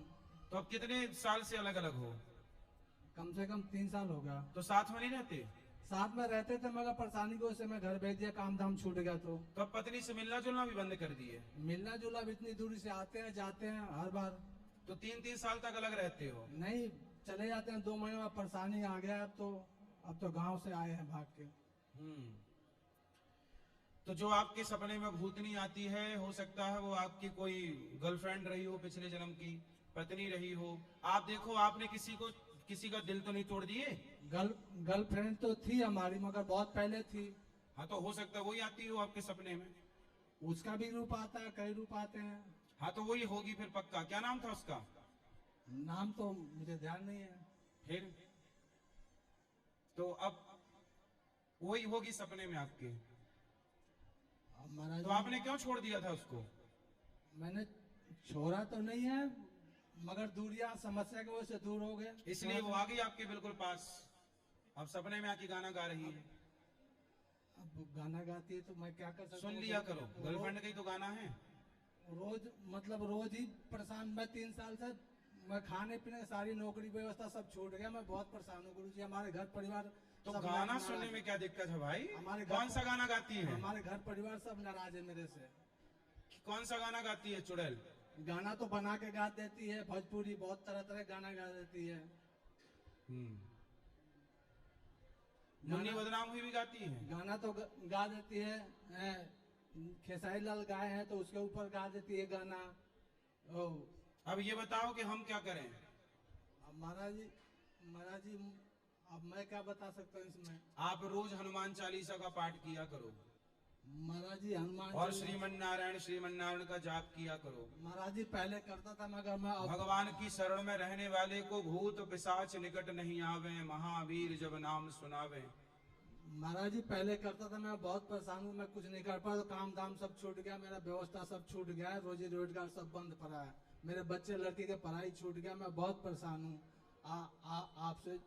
तो अब कितने साल से अलग अलग हो? कम से कम 3 साल हो गया। तो साथ में नहीं रहते? साथ में रहते थे मगर परेशानी की वजह से मैं घर भेज दिया, काम धाम छूट गया। तो अब पत्नी से मिलना जुलना भी बंद कर दिए? मिलना जुलना भी इतनी दूरी से आते हैं जाते हैं हर बार। तो 3-3 साल तक अलग रहते हो? नहीं, चले जाते हैं 2 महीने में, परेशानी आ गया। अब तो गांव से आए हैं भाग के। तो जो आपके सपने में भूतनी आती है, हो सकता है वो आपकी कोई गर्लफ्रेंड रही हो, पिछले जन्म की पत्नी रही हो। आप देखो, आपने किसी का दिल तो नहीं तोड़ दिए? गर्लफ्रेंड तो थी हमारी मगर बहुत पहले थी। हाँ, तो हो सकता है वही आती हो आपके सपने में। उसका भी रूप आता है, कई रूप आते हैं। हाँ तो वही होगी फिर पक्का। क्या नाम था उसका? नाम तो मुझे ध्यान नहीं है। फिर तो अब वही होगी सपने में आपके। अब महाराज तो आपने क्यों छोड़ दिया था उसको? मैंने छोड़ा तो नहीं है, मगर दूरिया समस्या की वजह से दूर हो गए, इसलिए वो आ गई आपके बिल्कुल पास। अब सपने में आके गाना गा रही है। अब गाना गाती है तो मैं क्या कर सकता सुन हूँ? लिया करो, गर्लफ्रेंड का ही तो गाना है। रोज मतलब रोज ही परेशान। मैं 3 साल से मैं खाने पीने सारी नौकरी व्यवस्था सब छूट गया। मैं बहुत परेशान हूँ गुरुजी। हमारे घर परिवार तो सब गाना नाराज सुनने है। में क्या दिक्कत है भाई? हमारे कौन सा गाना गाती है? हमारे घर परिवार सब नाराज है मेरे से। कौन सा गाना गाती है चुड़ैल? गाना तो बना के गा देती है, भोजपुरी बहुत तरह तरह गाना गा देती है। मुन्नी बदनाम हुई भी गाती है। गाना तो गा देती है। खेसारी लाल गाए हैं तो उसके ऊपर गा देती है गाना। ओ, अब ये बताओ कि हम क्या करें? अब महाराज जी अब मैं क्या बता सकता हूँ इसमें? आप रोज हनुमान चालीसा का पाठ किया करो महाराज जी हनुमान और श्रीमन नारायण का जाप किया करो। महाराज जी पहले करता था मगर मैं अब भगवान की शरण में रहने वाले को भूत पिशाच निकट नहीं आवे, महावीर जब नाम सुनावे। महाराज जी पहले करता था, मैं बहुत परेशान हूँ। मैं कुछ नहीं कर पाया, तो काम धाम सब छूट गया, मेरा व्यवस्था सब छूट गया है, रोजी रोजगार सब बंद पड़ा है, मेरे बच्चे लड़के के पढ़ाई छूट गया। मैं बहुत परेशान हूँ। आपसे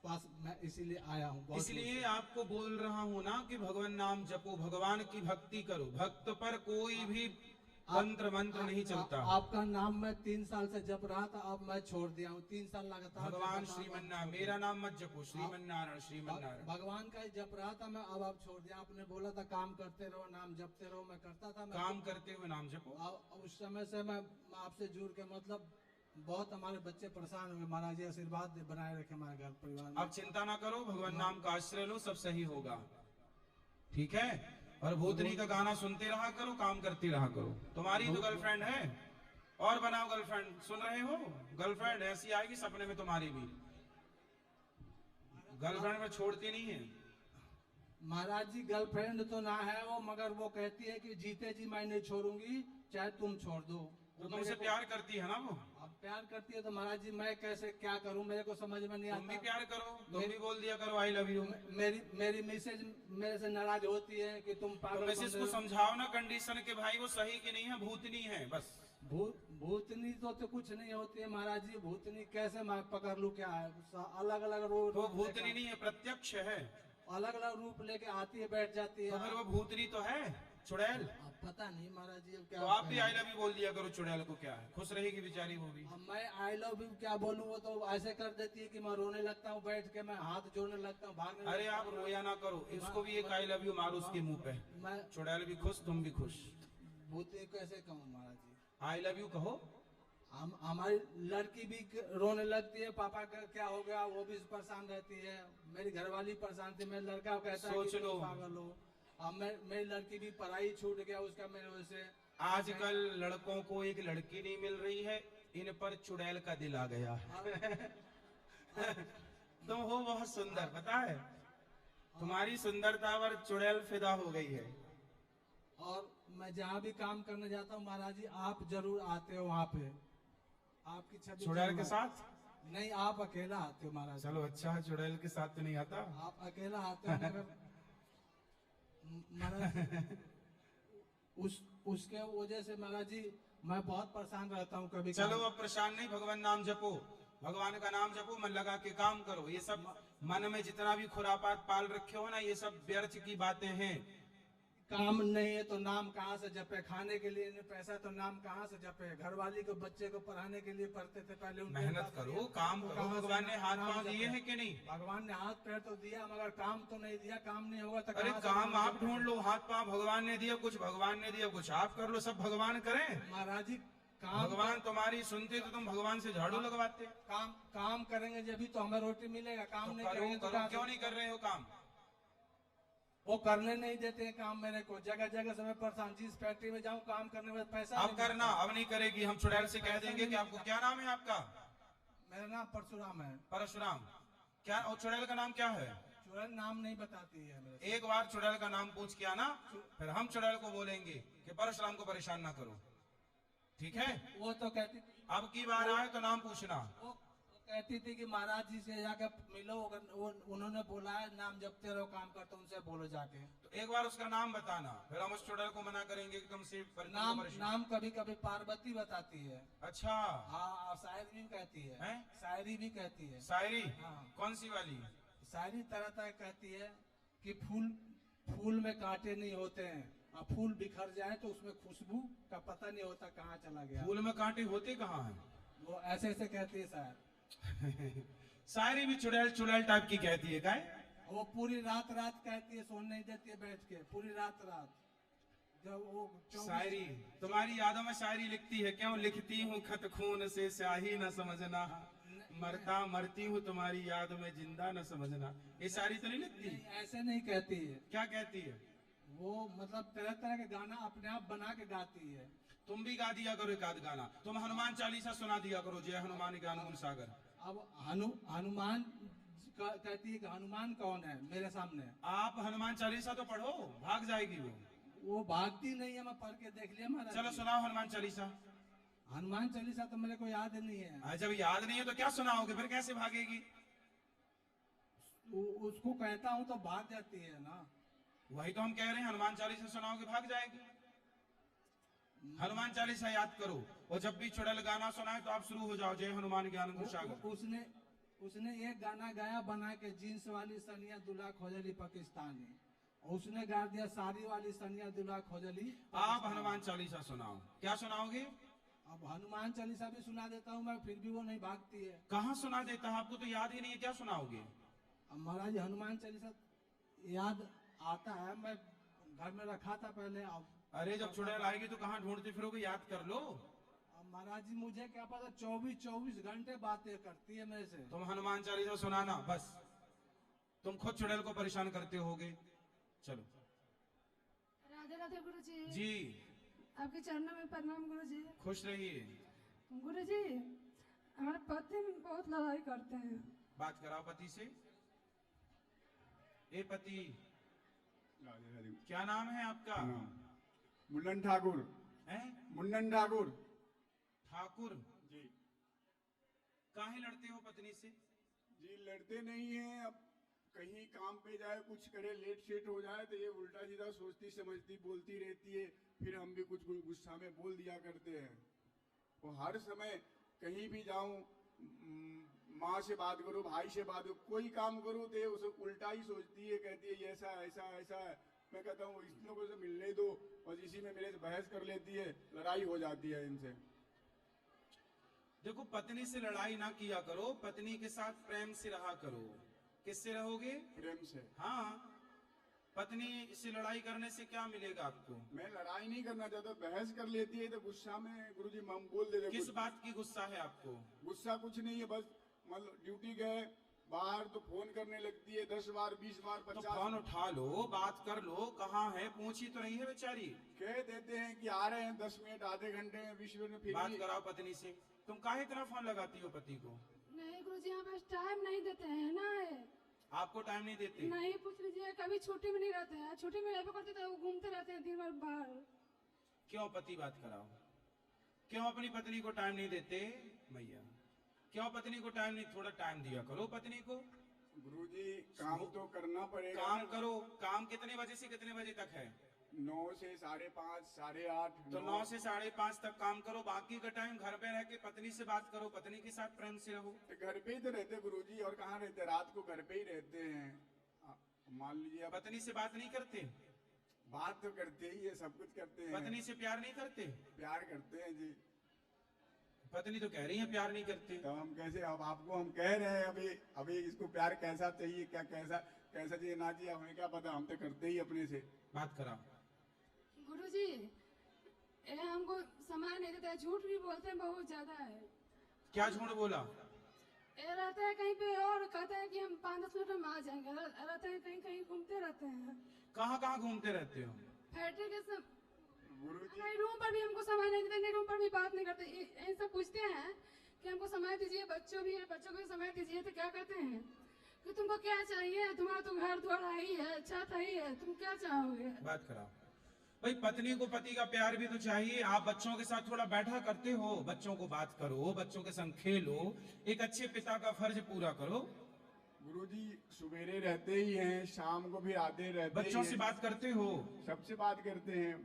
पास मैं इसीलिए आया हूँ। इसलिए आपको बोल रहा हूँ ना कि भगवान नाम जपो, भगवान की भक्ति करो। भक्त पर कोई भी तंत्र मंत्र नहीं चलता। आपका नाम मैं 3 साल से जप रहा था, अब मैं छोड़ दिया हूँ। 3 साल लगातार भगवान श्रीमन नारायण, मेरा नाम मत जपो, श्रीमन नारायण। भगवान का ही जप रहा था मैं, अब आप छोड़ दिया। आपने बोला था काम करते रहो, नाम जपते रहो, मैं करता था। काम करते हुए नाम जपो। अब उस समय से मैं आपसे जुड़ के मतलब बहुत हमारे बच्चे परेशान हुए। महाराज जी आशीर्वाद बनाए रखे हमारे घर परिवार में। अब चिंता ना करो, भगवान नाम का आश्रय लो, सब सही होगा। ठीक है? और भूतनी का गाना सुनते रहा करो, काम करती रहा करो। तुम्हारी तो गर्लफ्रेंड है, और बनाओ गर्लफ्रेंड। सुन रहे हो? गर्लफ्रेंड ऐसी आएगी सपने में तुम्हारी भी। गर्लफ्रेंड में छोड़ती नहीं है। महाराज जी गर्लफ्रेंड तो ना है वो, मगर वो कहती है कि जीते जी मैं नहीं छोड़ूंगी, चाहे तुम छोड़ दो। तो तुमसे प्यार करती है ना वो? अब प्यार करती है तो महाराज जी मैं कैसे क्या करूं, मेरे को समझ में नहीं आता। तुम भी प्यार करो, तुम भी बोल दिया करो आई लव यू। मेरी मिसेज मेरे से नाराज होती है कि तुम तो पागल। मिसेज को समझाओ ना कंडीशन के भाई वो सही की नहीं है, भूतनी है बस। भूतनी तो कुछ नहीं होती है महाराज जी। भूतनी कैसे मैं पकड़ लूं? क्या है? अलग अलग रूप। तो भूतनी नहीं है, प्रत्यक्ष है। अलग अलग रूप लेके आती है, बैठ जाती है। तो फिर वो भूतनी तो है चुड़ैल। अब पता नहीं महाराज जी अब क्या। तो आप भी आई लव यू बोल दिया करो चुड़ैल को, क्या है? खुश रहेगी बेचारी वो भी। अब मैं आई लव यू क्या बोलूं? वो तो ऐसे कर देती है कि मैं रोने लगता हूँ, बैठ के मैं हाथ जोड़ने लगता हूँ, भागने। अरे आप रोया ना करो, इसको भी एक आई लव यू मारो उसके मुंह पे। मैं चुड़ैल भी खुश, तुम भी खुश। भूतनी कैसे कहूँ महाराज जी? आई लव यू कहो। हमारी लड़की भी रोने लगती है, पापा का क्या हो गया, वो भी परेशान रहती है। मेरी घरवाली परेशान थी, मेरे लड़का कहता है सोच कि लो। तुम पागल हो। अब मेरी लड़की भी पढ़ाई छूट गया उसका मेरे वजह से। आजकल लड़कों को एक लड़की नहीं मिल रही है, इन पर चुड़ैल का दिल आ गया। तुम हो बहुत सुंदर, पता है? तुम्हारी सुंदरता पर चुड़ैल फिदा हो गई है। और मैं जहाँ भी काम करने जाता हूँ महाराज जी, आप जरूर आते हो वहाँ पे। आपकी छवि चुड़ैल के साथ नहीं, आप अकेला आते हो महाराज। चलो अच्छा है, चुड़ैल के साथ तो नहीं आता। आप अकेला आते हो मगर महाराज उसके वजह से महाराज जी मैं बहुत परेशान रहता हूँ कभी। चलो अब परेशान नहीं, भगवान नाम जपो, भगवान का नाम जपो, मन लगा के काम करो। ये सब मन में जितना भी खुरापात पाल रखे हो ना, ये सब व्यर्थ की बातें हैं। काम नहीं है तो नाम कहाँ से जपे? खाने के लिए नहीं पैसा तो नाम कहाँ से जपे? घरवाली को बच्चे को पढ़ाने के लिए पढ़ते थे पहले। मेहनत करो, काम करो। भगवान ने हाथ पांव दिए हैं कि नहीं? भगवान ने हाथ पैर तो दिया मगर काम तो नहीं दिया। काम नहीं होगा तो अरे काम आप ढूंढ लो, हाथ पांव भगवान ने दिया, कुछ भगवान ने दिया, कुछ आप कर लो, सब भगवान करें। महाराज जी काम भगवान तुम्हारी सुनते तो तुम भगवान से झाड़ू लगवाते। काम करेंगे जब तो हमें रोटी मिलेगा। काम नहीं करेंगे तो क्यों नहीं कर रहे हो काम? वो करने नहीं देते हैं काम मेरे को। जगह जगह से मैं परेशान, जिस फैक्ट्री में जाऊँ काम करने में पैसा अब करना, अब नहीं करेगी। हम चुड़ैल से कह देंगे कि आपको क्या नाम है आपका? मेरा नाम परशुराम है। परशुराम क्या? और चुड़ैल का नाम क्या है? चुड़ैल नाम नहीं बताती है मेरे। एक बार चुड़ैल का नाम पूछ के आना, फिर हम चुड़ैल को बोलेंगे कि परशुराम को परेशान ना करो। ठीक है, वो तो कहती अब की बार आए तो नाम पूछना। वो कहती थी कि महाराज जी से जाके मिलो, अगर उन्होंने बोला है नाम जपते रहो, काम करते, उनसे बोलो जाके। तो एक बार उसका नाम बताना, फिर हम उस चुड़ैल को मना करेंगे कि तुमसे नाम कभी कभी पार्वती बताती है। अच्छा, हाँ, और शायरी भी कहती है, हैं? शायरी भी कहती है। शायरी? हाँ। कौन सी वाली? शायरी तरह तरह कहती है कि फूल में कांटे नहीं होते हैं, और फूल बिखर जाए तो उसमें खुशबू का पता नहीं होता कहाँ चला गया। फूल में कांटे होते कहाँ हैं? वो ऐसे ऐसे कहती है शायर। शायरी भी चुड़ैल टाइप की कहती है, काय? वो पूरी रात कहती है, सोने नहीं देती है बैठ के, पूरी रात जब वो शायरी तुम्हारी यादों में शायरी लिखती है। क्यों लिखती हूँ खत खून से स्याही न समझना, मरती हूँ तुम्हारी याद में जिंदा न समझना। ये शायरी तो नहीं लिखती? ऐसे नहीं कहती है। क्या कहती है? वो मतलब तरह तरह के गाना अपने आप बना के गाती है। तुम भी गा दिया करो एक आध गाना। तुम हनुमान चालीसा सुना दिया करो, जय हनुमान ज्ञान गुण सागर। अब हनुमान कहती है कि हनुमान कौन है मेरे सामने? आप हनुमान चालीसा तो पढ़ो, भाग जाएगी वो भागती नहीं है, मैं पढ़ के देख लिया महाराज। चलो सुनाओ हनुमान चालीसा। हनुमान चालीसा तो मेरे को याद नहीं है। जब याद नहीं है तो क्या सुनाओगे, फिर कैसे भागेगी? उसको कहता हूँ तो भाग जाती है ना। वही तो हम कह रहे हैं, हनुमान चालीसा सुनाओगे भाग जाएगी। हनुमान चालीसा याद करो, और जब भी चुड़ैल गाना सुनाए तो आप शुरू हो जाओ, जय हनुमान ज्ञान गुण सागर। उसने एक गाना गाया बना के, जींस वाली सनिया दूल्हा खोजली पाकिस्तानी, और उसने गा दिया साड़ी वाली सनिया दूल्हा खोजली। आप हनुमान चालीसा सुनाओ। क्या सुनाओगे? अब हनुमान चालीसा भी सुना देता हूँ मैं, फिर भी वो नहीं भागती है। कहाँ सुना देता है? आपको तो याद ही नहीं है, क्या सुनाओगे? अब महाराज हनुमान चालीसा याद आता है, मैं घर में रखा था पहले। अब अरे जब चुड़ैल आएगी तो कहाँ ढूंढते फिरोगे, याद कर लो। महाराज जी मुझे क्या पता, 24 घंटे बातें करती है मेरे से। तुम हनुमान चालीसा सुनाना बस, तुम खुद चुड़ैल को परेशान करते होगे। चलो। राधे राधे गुरु जी। जी आपके चरणों में प्रणाम गुरु जी। खुश रहिए। गुरु जी, हमारे पति बहुत लड़ाई करते हैं। बात कराओ पति से। ए पति, क्या नाम है आपका? मुन्नन ठाकुर। हैं? मुन्नन ठाकुर। ठाकुर जी। काहे लड़ते हो पत्नी से? जी लड़ते नहीं हैं, अब कहीं काम पे जाए कुछ करे, लेट सेट हो जाए तो ये उल्टा सीधा सोचती समझती बोलती रहती है, फिर हम भी कुछ गुस्सा में बोल दिया करते हैं। वो हर समय कहीं भी जाऊं, माँ से बात करो, भाई से बात करो, कोई काम करो तो उसे उल्टा ही सोचती है, कहती है ऐसा ऐसा ऐसा है। मैं कहता हूँ इन लोगों से मिलने दो, और इसी में मेरे से बहस कर लेती है, लड़ाई हो जाती है इनसे। देखो, पत्नी से लड़ाई ना किया करो, पत्नी के साथ प्रेम से रहा करो। किससे रहोगे? प्रेम से। हाँ, पत्नी से लड़ाई करने से क्या मिलेगा आपको? मैं लड़ाई नहीं करना चाहता, बहस कर लेती है तो गुस्सा में गुरुजी हम बोल देते। किस बात की गुस्सा है आपको? गुस्सा कुछ नहीं है, बस मतलब ड्यूटी गए बाहर तो फोन करने लगती है 10 बार 20 बार 50। तो फोन उठा लो, बात कर लो, कहाँ है, पूछी तो नहीं है बेचारी? कह देते हैं कि आ रहे हैं 10 मिनट आधे घंटे में 20 मिनट में, फिर बात कराओ पत्नी से। तुम काहे इतना फोन लगाती हो पति को? नहीं गुरुजी, यहाँ बस टाइम नहीं देते हैं ना। आपको टाइम नहीं देते? नहीं, पूछ लीजिए, कभी छुट्टी में नहीं रहते हैं। छुट्टी में रहते करते थे, वो घूमते रहते हैं दिन भर बाहर। क्यों पति बात कराओ, क्यों अपनी पत्नी को टाइम नहीं देते भैया? क्यों पत्नी को टाइम नहीं? थोड़ा टाइम दिया करो पत्नी को। गुरुजी काम तो करना पड़ेगा। काम करो। काम कितने बजे से कितने बजे तक है? 9 से 5:30 8:30। तो 9 से 5:30 तक काम करो, बाकी का टाइम घर पे रह के पत्नी से बात करो, पत्नी के साथ प्रेम से रहो। तो घर पे ही तो रहते गुरुजी, और कहाँ रहते, रात को घर पे ही रहते हैं। मान लीजिए पत्नी से बात नहीं करते? बात तो करते ही है, सब कुछ करते हैं। पत्नी से प्यार नहीं करते? प्यार करते हैं जी। पत्नी तो कह रही है प्यार नहीं करते। तो हम कैसे, अब आपको हम कह रहे हैं अभी इसको प्यार कैसा चाहिए, क्या कैसा चाहिए ना चाहिए, हमें क्या पता, हम तो करते ही अपने से। बात कराओ। गुरुजी, ये हमको समय नहीं देता है, झूठ भी बोलते हैं बहुत ज्यादा है। क्या झूठ बोला? ये रहता है कहीं पे और कहते हैं कि हम 5-10 मिनट में आ जाएंगे, रहते हैं कहीं कहीं घूमते रहते हैं। कहाँ कहाँ घूमते रहते हो? फैक्ट्री के सब गुरुजी नहीं, रूम पर भी हमको समय नहीं देते, रूम पर भी बात नहीं करते। ऐसा पूछते हैं कि हमको समय दीजिए, बच्चों भी है, बच्चों को भी समय दीजिए, तो क्या कहते हैं कि तुमको क्या चाहिए, तुम्हारा तो घर द्वार ही है, छत ही है, तुम क्या चाहोगे? बात कराओ। भाई पत्नी को पति का प्यार भी तो चाहिए। आप बच्चों के साथ थोड़ा बैठा करते हो, बच्चों को बात करो, बच्चों के संग खेलो, एक अच्छे पिता का फर्ज पूरा करो। गुरुजी सवेरे रहते ही हैं, शाम को भी आते रहते बच्चों ही से हैं। बात करते हो, सबसे बात करते हैं।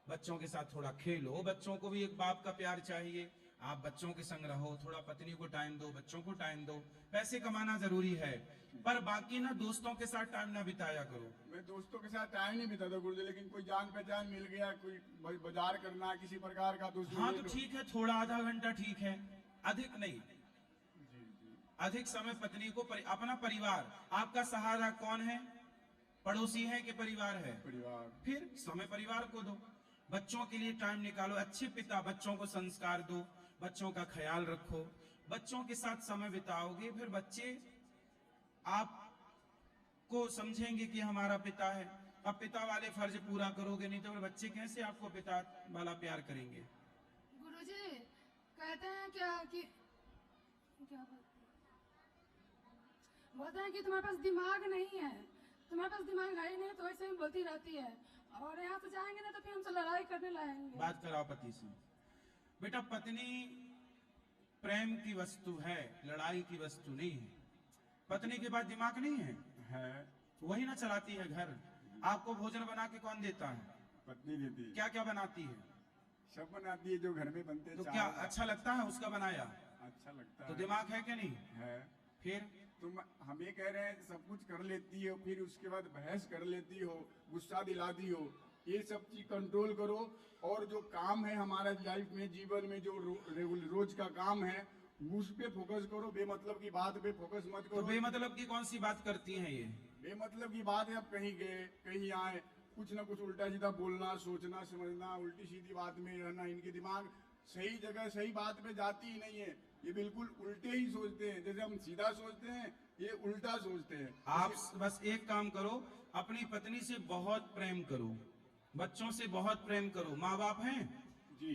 बच्चों के साथ थोड़ा खेलो, बच्चों को भी एक बाप का प्यार चाहिए। आप बच्चों के संग रहो, थोड़ा पत्नी को टाइम दो, बच्चों को टाइम दो। पैसे कमाना जरूरी है, पर बाकी ना दोस्तों के साथ टाइम ना बिताया करो। मैं दोस्तों के साथ टाइम नहीं बिताता गुरुजी, लेकिन कोई जान पहचान मिल गया, कोई बाजार करना है किसी प्रकार का, तो उसमें हाँ ले तो लो। ठीक है, थोड़ा आधा घंटा ठीक है, अधिक नहीं। अधिक समय पत्नी को अपना परिवार, आपका सहारा कौन है? पड़ोसी है कि परिवार है? परिवार। फिर समय परिवार को दो, बच्चों के लिए टाइम निकालो। अच्छे पिता बच्चों को संस्कार दो, बच्चों का ख्याल रखो, बच्चों के साथ समय बिताओगे, फिर बच्चे आपको समझेंगे कि हमारा पिता है। अब पिता वाले फर्ज पूरा करोगे नहीं तो फिर बच्चे कैसे आपको पिता वाला प्यार करेंगे? गुरुजी कहते हैं क्या कि बोलते हैं कि तुम्हारे पास दिमाग नहीं है, तुम्हारे पास दिमाग है ही नहीं, तो ऐसे ही बोलती रहती है, और यहाँ से जाएंगे ना तो फिर हमसे लड़ाई करने लाएंगे। बात कराओ पति से। बेटा पत्नी प्रेम की वस्तु है, लड़ाई की वस्तु नहीं है। पत्नी के पास दिमाग नहीं है, वही ना चलाती है घर। आपको भोजन बना के कौन देता है? पत्नी देती है। क्या क्या बनाती है? सब बनाती है जो घर में बनते हैं। तो क्या अच्छा लगता है उसका बनाया? अच्छा लगता तो है। दिमाग है क्या नहीं है। फिर तुम हमें कह रहे हैं सब कुछ कर लेती हो, फिर उसके बाद बहस कर लेती हो, गुस्सा दिलाती हो। ये सब चीज कंट्रोल करो, और जो काम है हमारा लाइफ में, जीवन में जो रोज का काम है, उस पे फोकस करो। बेमतलब की बात पे फोकस मत तो करो। बेमतलब की कौन सी बात करती हैं ये? बेमतलब की बात है, अब कहीं गए कहीं आए, कुछ ना कुछ उल्टा सीधा बोलना, सोचना समझना, उल्टी सीधी बात में रहना। इनके दिमाग सही जगह सही बात पे जाती ही नहीं है, ये बिल्कुल उल्टे ही सोचते हैं। जैसे हम सीधा सोचते हैं, ये उल्टा सोचते हैं। आप बस एक काम करो, अपनी पत्नी से बहुत प्रेम करो, बच्चों से बहुत प्रेम करो। माँ बाप हैं जी,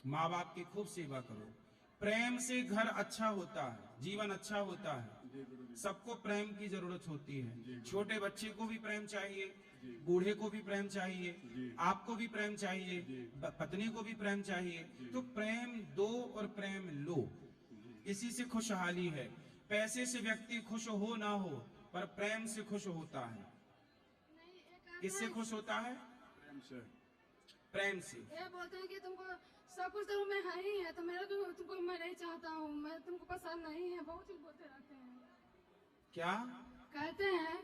माँ बाप की खूब सेवा करो। प्रेम से घर अच्छा होता है, जीवन अच्छा होता है। सबको प्रेम की जरूरत होती है। छोटे बच्चे को भी प्रेम चाहिए, बूढ़े को भी प्रेम चाहिए, आपको भी प्रेम चाहिए, पत्नी को भी प्रेम चाहिए। तो प्रेम दो और प्रेम लो, इसी से खुशहाली है। पैसे से व्यक्ति खुश हो ना हो, पर प्रेम से खुश होता है। किससे खुश होता है? प्रेम से। प्रेम से। ये बोलते हैं कि तुमको सब कुछ तो में है ही है, तो मेरा तुमको मैं नहीं चाहता हूँ, मैं तुमको पसंद नहीं है, बहुत चीज बोलते रहते हैं। क्या कहते हैं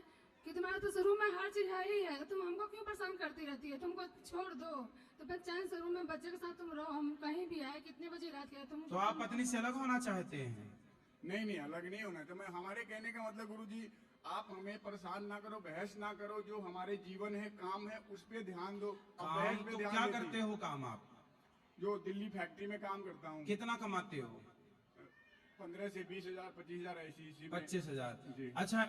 कि तुम्हारा तो शुरू में हर चीज है ही है, तो तुम हमको क्यों परेशान करती रहती है? तुमको छोड़ दो तो फिर चैन से रूम में बच्चे के साथ तुम रहो, हम कहीं भी आए, कितने बजे रात के तुम। तो आप पत्नी से अलग होना चाहते हैं? नहीं, अलग नहीं होना। तो मैं हमारे कहने का मतलब गुरुजी, आप हमें परेशान ना करो, बहस ना करो। जो हमारे जीवन है, काम है, उस पे ध्यान दो। काम तो क्या करते हो काम आप? जो दिल्ली फैक्ट्री में काम करता हूँ। कितना कमाते हो? 15 से 20,000 25,000 ऐसी 25,000। अच्छा,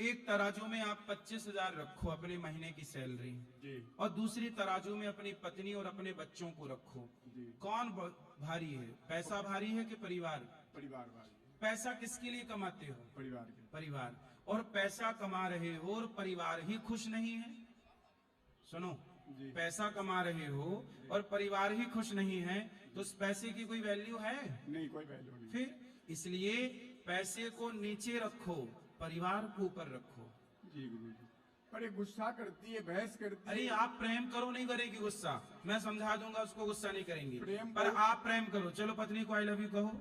एक तराजू में आप 25,000 रखो अपने महीने की सैलरी जी, और दूसरी तराजू में अपनी पत्नी और अपने बच्चों को रखो। कौन भारी है? पैसा भारी है कि परिवार? परिवार वाले। पैसा किसके लिए कमाते हो? परिवार के। परिवार। और पैसा कमा रहे हो और परिवार ही खुश नहीं है? सुनो, पैसा कमा रहे हो और परिवार ही खुश नहीं है, तो उस पैसे की कोई वैल्यू है? नहीं, कोई वैल्यू नहीं। फिर इसलिए पैसे को नीचे रखो, परिवार को ऊपर रखो। जी गुरुजी। पर ये गुस्सा करती है, बहस करती है। अरे आप प्रेम करो, नहीं करेगी गुस्सा। मैं समझा दूंगा उसको, गुस्सा नहीं करेंगी। प्रेम पर आप प्रेम करो। चलो पत्नी को आई लव यू कहो।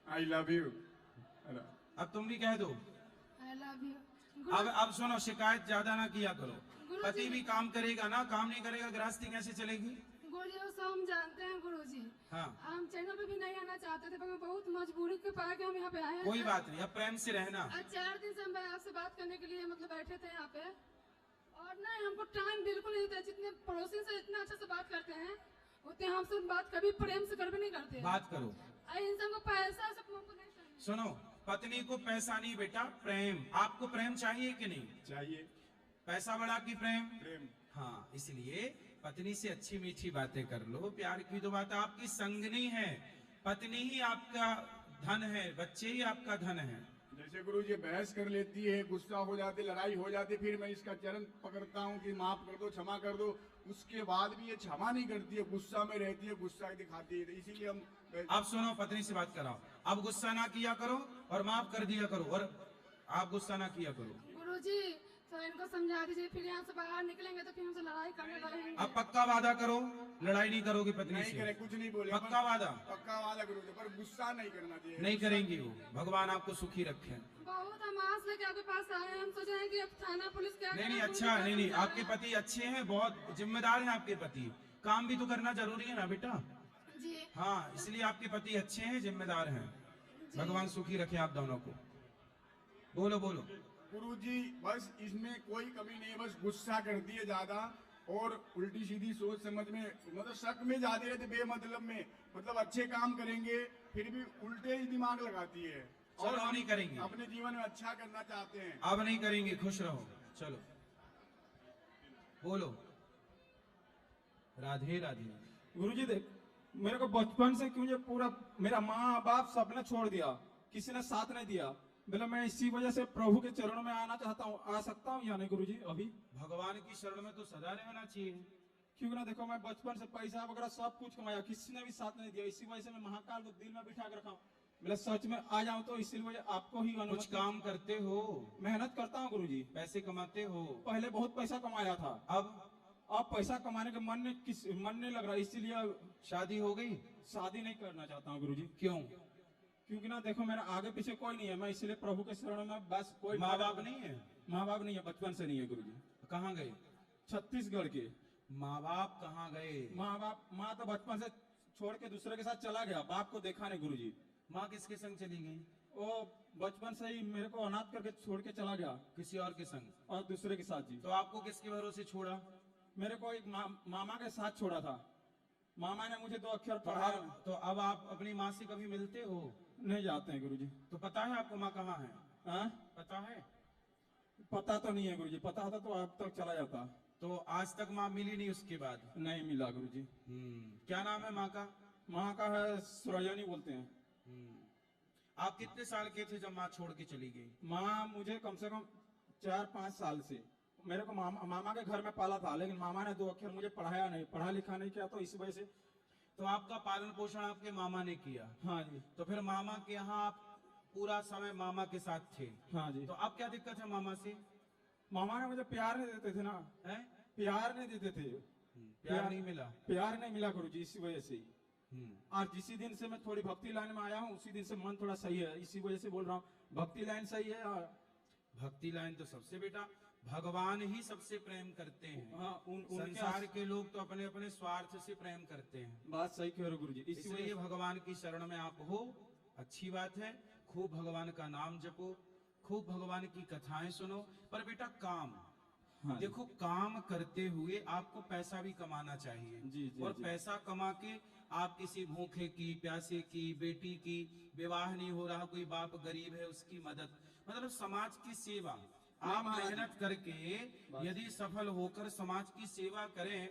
I love you. अब तुम भी कह दो। I love you. अब सुनो, शिकायत ज्यादा ना किया करो। पति भी काम करेगा ना, काम नहीं करेगा गृहस्थी कैसे चलेगी? गुरुजी वो सब हम जानते हैं गुरुजी। हाँ, हम चैनल पे भी नहीं आना चाहते थे, पर बहुत मजबूरी के पाए के हम यहाँ पे आए हैं। कोई बात नहीं, अब प्रेम से रहना। आज 4 दिन से हम आपसे बात करने के लिए मतलब बैठे थे यहाँ पे, और नहीं हमको टाइम बिल्कुल नहीं था। जितने पड़ोसी से इतना अच्छे से बात करते हैं, उतने हमसे बात कभी प्रेम से कर भी नहीं करते। बात करो। इंसान को पैसा सब हमको नहीं चाहिए। सुनो, पत्नी को पैसा नहीं बेटा, प्रेम। आपको प्रेम चाहिए कि नहीं? चाहिए। पैसा बड़ा कि प्रेम? प्रेम। हाँ, इसलिए पत्नी से अच्छी मीठी बातें कर लो। प्यार की तो बात आपकी संगनी है, पत्नी ही आपका धन है, बच्चे ही आपका धन है। जैसे गुरु जी बहस कर लेती है, गुस्सा हो जाती, लड़ाई हो जाती, फिर मैं इसका चरण पकड़ता हूँ कि माफ कर दो, क्षमा कर दो, उसके बाद भी ये क्षमा नहीं करती है, गुस्सा में रहती है, गुस्सा दिखाती है। इसीलिए हम अब सुनो, पत्नी से बात कराओ। अब गुस्सा ना किया करो और माफ कर दिया करो, और आप गुस्सा ना किया करो। गुरुजी तो इनको समझा दीजिए, फिर यहाँ से बाहर निकलेंगे तो फिर हमसे लड़ाई करने लगेंगे। अब पक्का वादा करो, लड़ाई नहीं करोगे पत्नी नहीं से? करे, कुछ नहीं बोले, पक्का वादा? पक्का वादा गुरु जी, पर गुस्सा नहीं करना चाहिए। नहीं करेंगी वो, भगवान आपको सुखी रखे। बहुत हम आस लेके आपके पास आए हैं, हम सोच रहे हैं कि अब थाना पुलिस क्या नहीं नहीं, अच्छा, नहीं नहीं, आपके पति अच्छे हैं, बहुत जिम्मेदार हैं आपके पति, काम भी तो करना जरूरी है ना बेटा। जी हाँ, इसलिए आपके पति अच्छे हैं, जिम्मेदार हैं। भगवान सुखी रखे आप दोनों को। बोलो बोलो। गुरुजी बस इसमें कोई कमी नहीं है, बस गुस्सा करती है ज्यादा और उल्टी सीधी सोच समझ में, मतलब शक में ज्यादा रहते बेमतलब में, मतलब अच्छे काम करेंगे फिर भी उल्टे ही दिमाग लगाती है। और चलो, नहीं करेंगे, अपने जीवन में अच्छा करना चाहते हैं। अब नहीं करेंगे, खुश रहो। चलो बोलो। राधे राधे। गुरुजी देख, मेरे को बचपन से क्यों ये पूरा मेरा माँ बाप सबने छोड़ दिया, किसी ने साथ नहीं दिया, बोले मैं इसी वजह से प्रभु के चरणों में आना चाहता हूँ। आ सकता हूँ या नहीं गुरुजी? अभी भगवान की शरण में तो सदा रहना चाहिए। क्योंकि ना देखो, मैं बचपन से पैसा वगैरह सब कुछ कमाया, किसी ने भी साथ नहीं दिया, इसी वजह से मैं महाकाल को दिल में बिठा के रखा हूँ। बोले सच में आ जाऊं तो इसीलिए आपको ही कुछ काम करते हो? मेहनत करता हूँ गुरुजी, पैसे कमाते हो? पहले बहुत पैसा कमाया था, अब पैसा कमाने का मन नहीं लग रहा, इसीलिए शादी हो गई? शादी नहीं करना चाहता हूँ गुरुजी। क्यों? क्योंकि ना देखो, मेरा आगे पीछे कोई नहीं है, मैं इसलिए प्रभु के शरण में बस। कोई माँ बाप नहीं है? माँ बाप नहीं है, बचपन से नहीं है गुरुजी। कहाँ गए? छत्तीसगढ़ के। माँ बाप कहाँ गए? माँ तो बचपन से छोड़ के दूसरे के साथ चला गया, बाप को देखा नहीं गुरुजी। माँ किसके संग चली गई? वो बचपन से ही मेरे को अनाथ करके छोड़ के चला गया, किसी और के संग? और दूसरे के साथ जी। तो आपको किसके भरोसे छोड़ा? मेरे को एक मामा के साथ छोड़ा था, मामा ने मुझे 2 अक्षर पढ़ाया। तो अब आप अपनी माँ से कभी मिलते हो? नहीं जाते हैं गुरुजी। तो पता है आपको माँ कहाँ है? हाँ? पता है? पता तो नहीं है गुरुजी, पता होता तो अब तक चला जाता। तो आज तक माँ मिली नहीं उसके बाद? नहीं मिला गुरुजी। क्या नाम है माँ का? माँ का है सुरजनी बोलते हैं। आप कितने साल के थे जब माँ छोड़ के चली गई? माँ मुझे कम से कम 4-5 साल से, मेरे को मामा के घर में पाला था, लेकिन मामा ने 2 अक्षर मुझे पढ़ाया नहीं, पढ़ा लिखा नहीं किया, तो इस वजह से। तो आपका पालन पोषण आपके मामा ने किया? हाँ जी। तो फिर मामा के यहाँ आप पूरा समय मामा के साथ थे? हाँ जी। तो अब क्या दिक्कत है मामा से? मामा ने मुझे प्यार नहीं देते थे ना। है? प्यार नहीं देते थे, प्यार नहीं मिला? प्यार नहीं मिला गुरुजी, इसी वजह से ही। और जिसी दिन से मैं थोड़ी भक्ति लाइन में आया हूँ, उसी दिन से मन थोड़ा सही है, इसी वजह से बोल रहा हूँ भक्ति लाइन सही है। और भक्ति लाइन तो सबसे बेटा, भगवान ही सबसे प्रेम करते हैं। हाँ, संसार के लोग तो अपने अपने स्वार्थ से प्रेम करते हैं। बात सही कह रहे हो गुरुजी। इसलिए भगवान की शरण में आप हो, अच्छी बात है। खूब भगवान का नाम जपो, खूब भगवान की कथाएं सुनो। पर बेटा काम, हाँ, देखो काम करते हुए आपको पैसा भी कमाना चाहिए। जी, और पैसा कमा के आप किसी भूखे की, प्यासे की, बेटी की विवाह नहीं हो रहा, कोई बाप गरीब है उसकी मदद, मतलब समाज की सेवा आप मेहनत करके यदि सफल होकर समाज की सेवा करें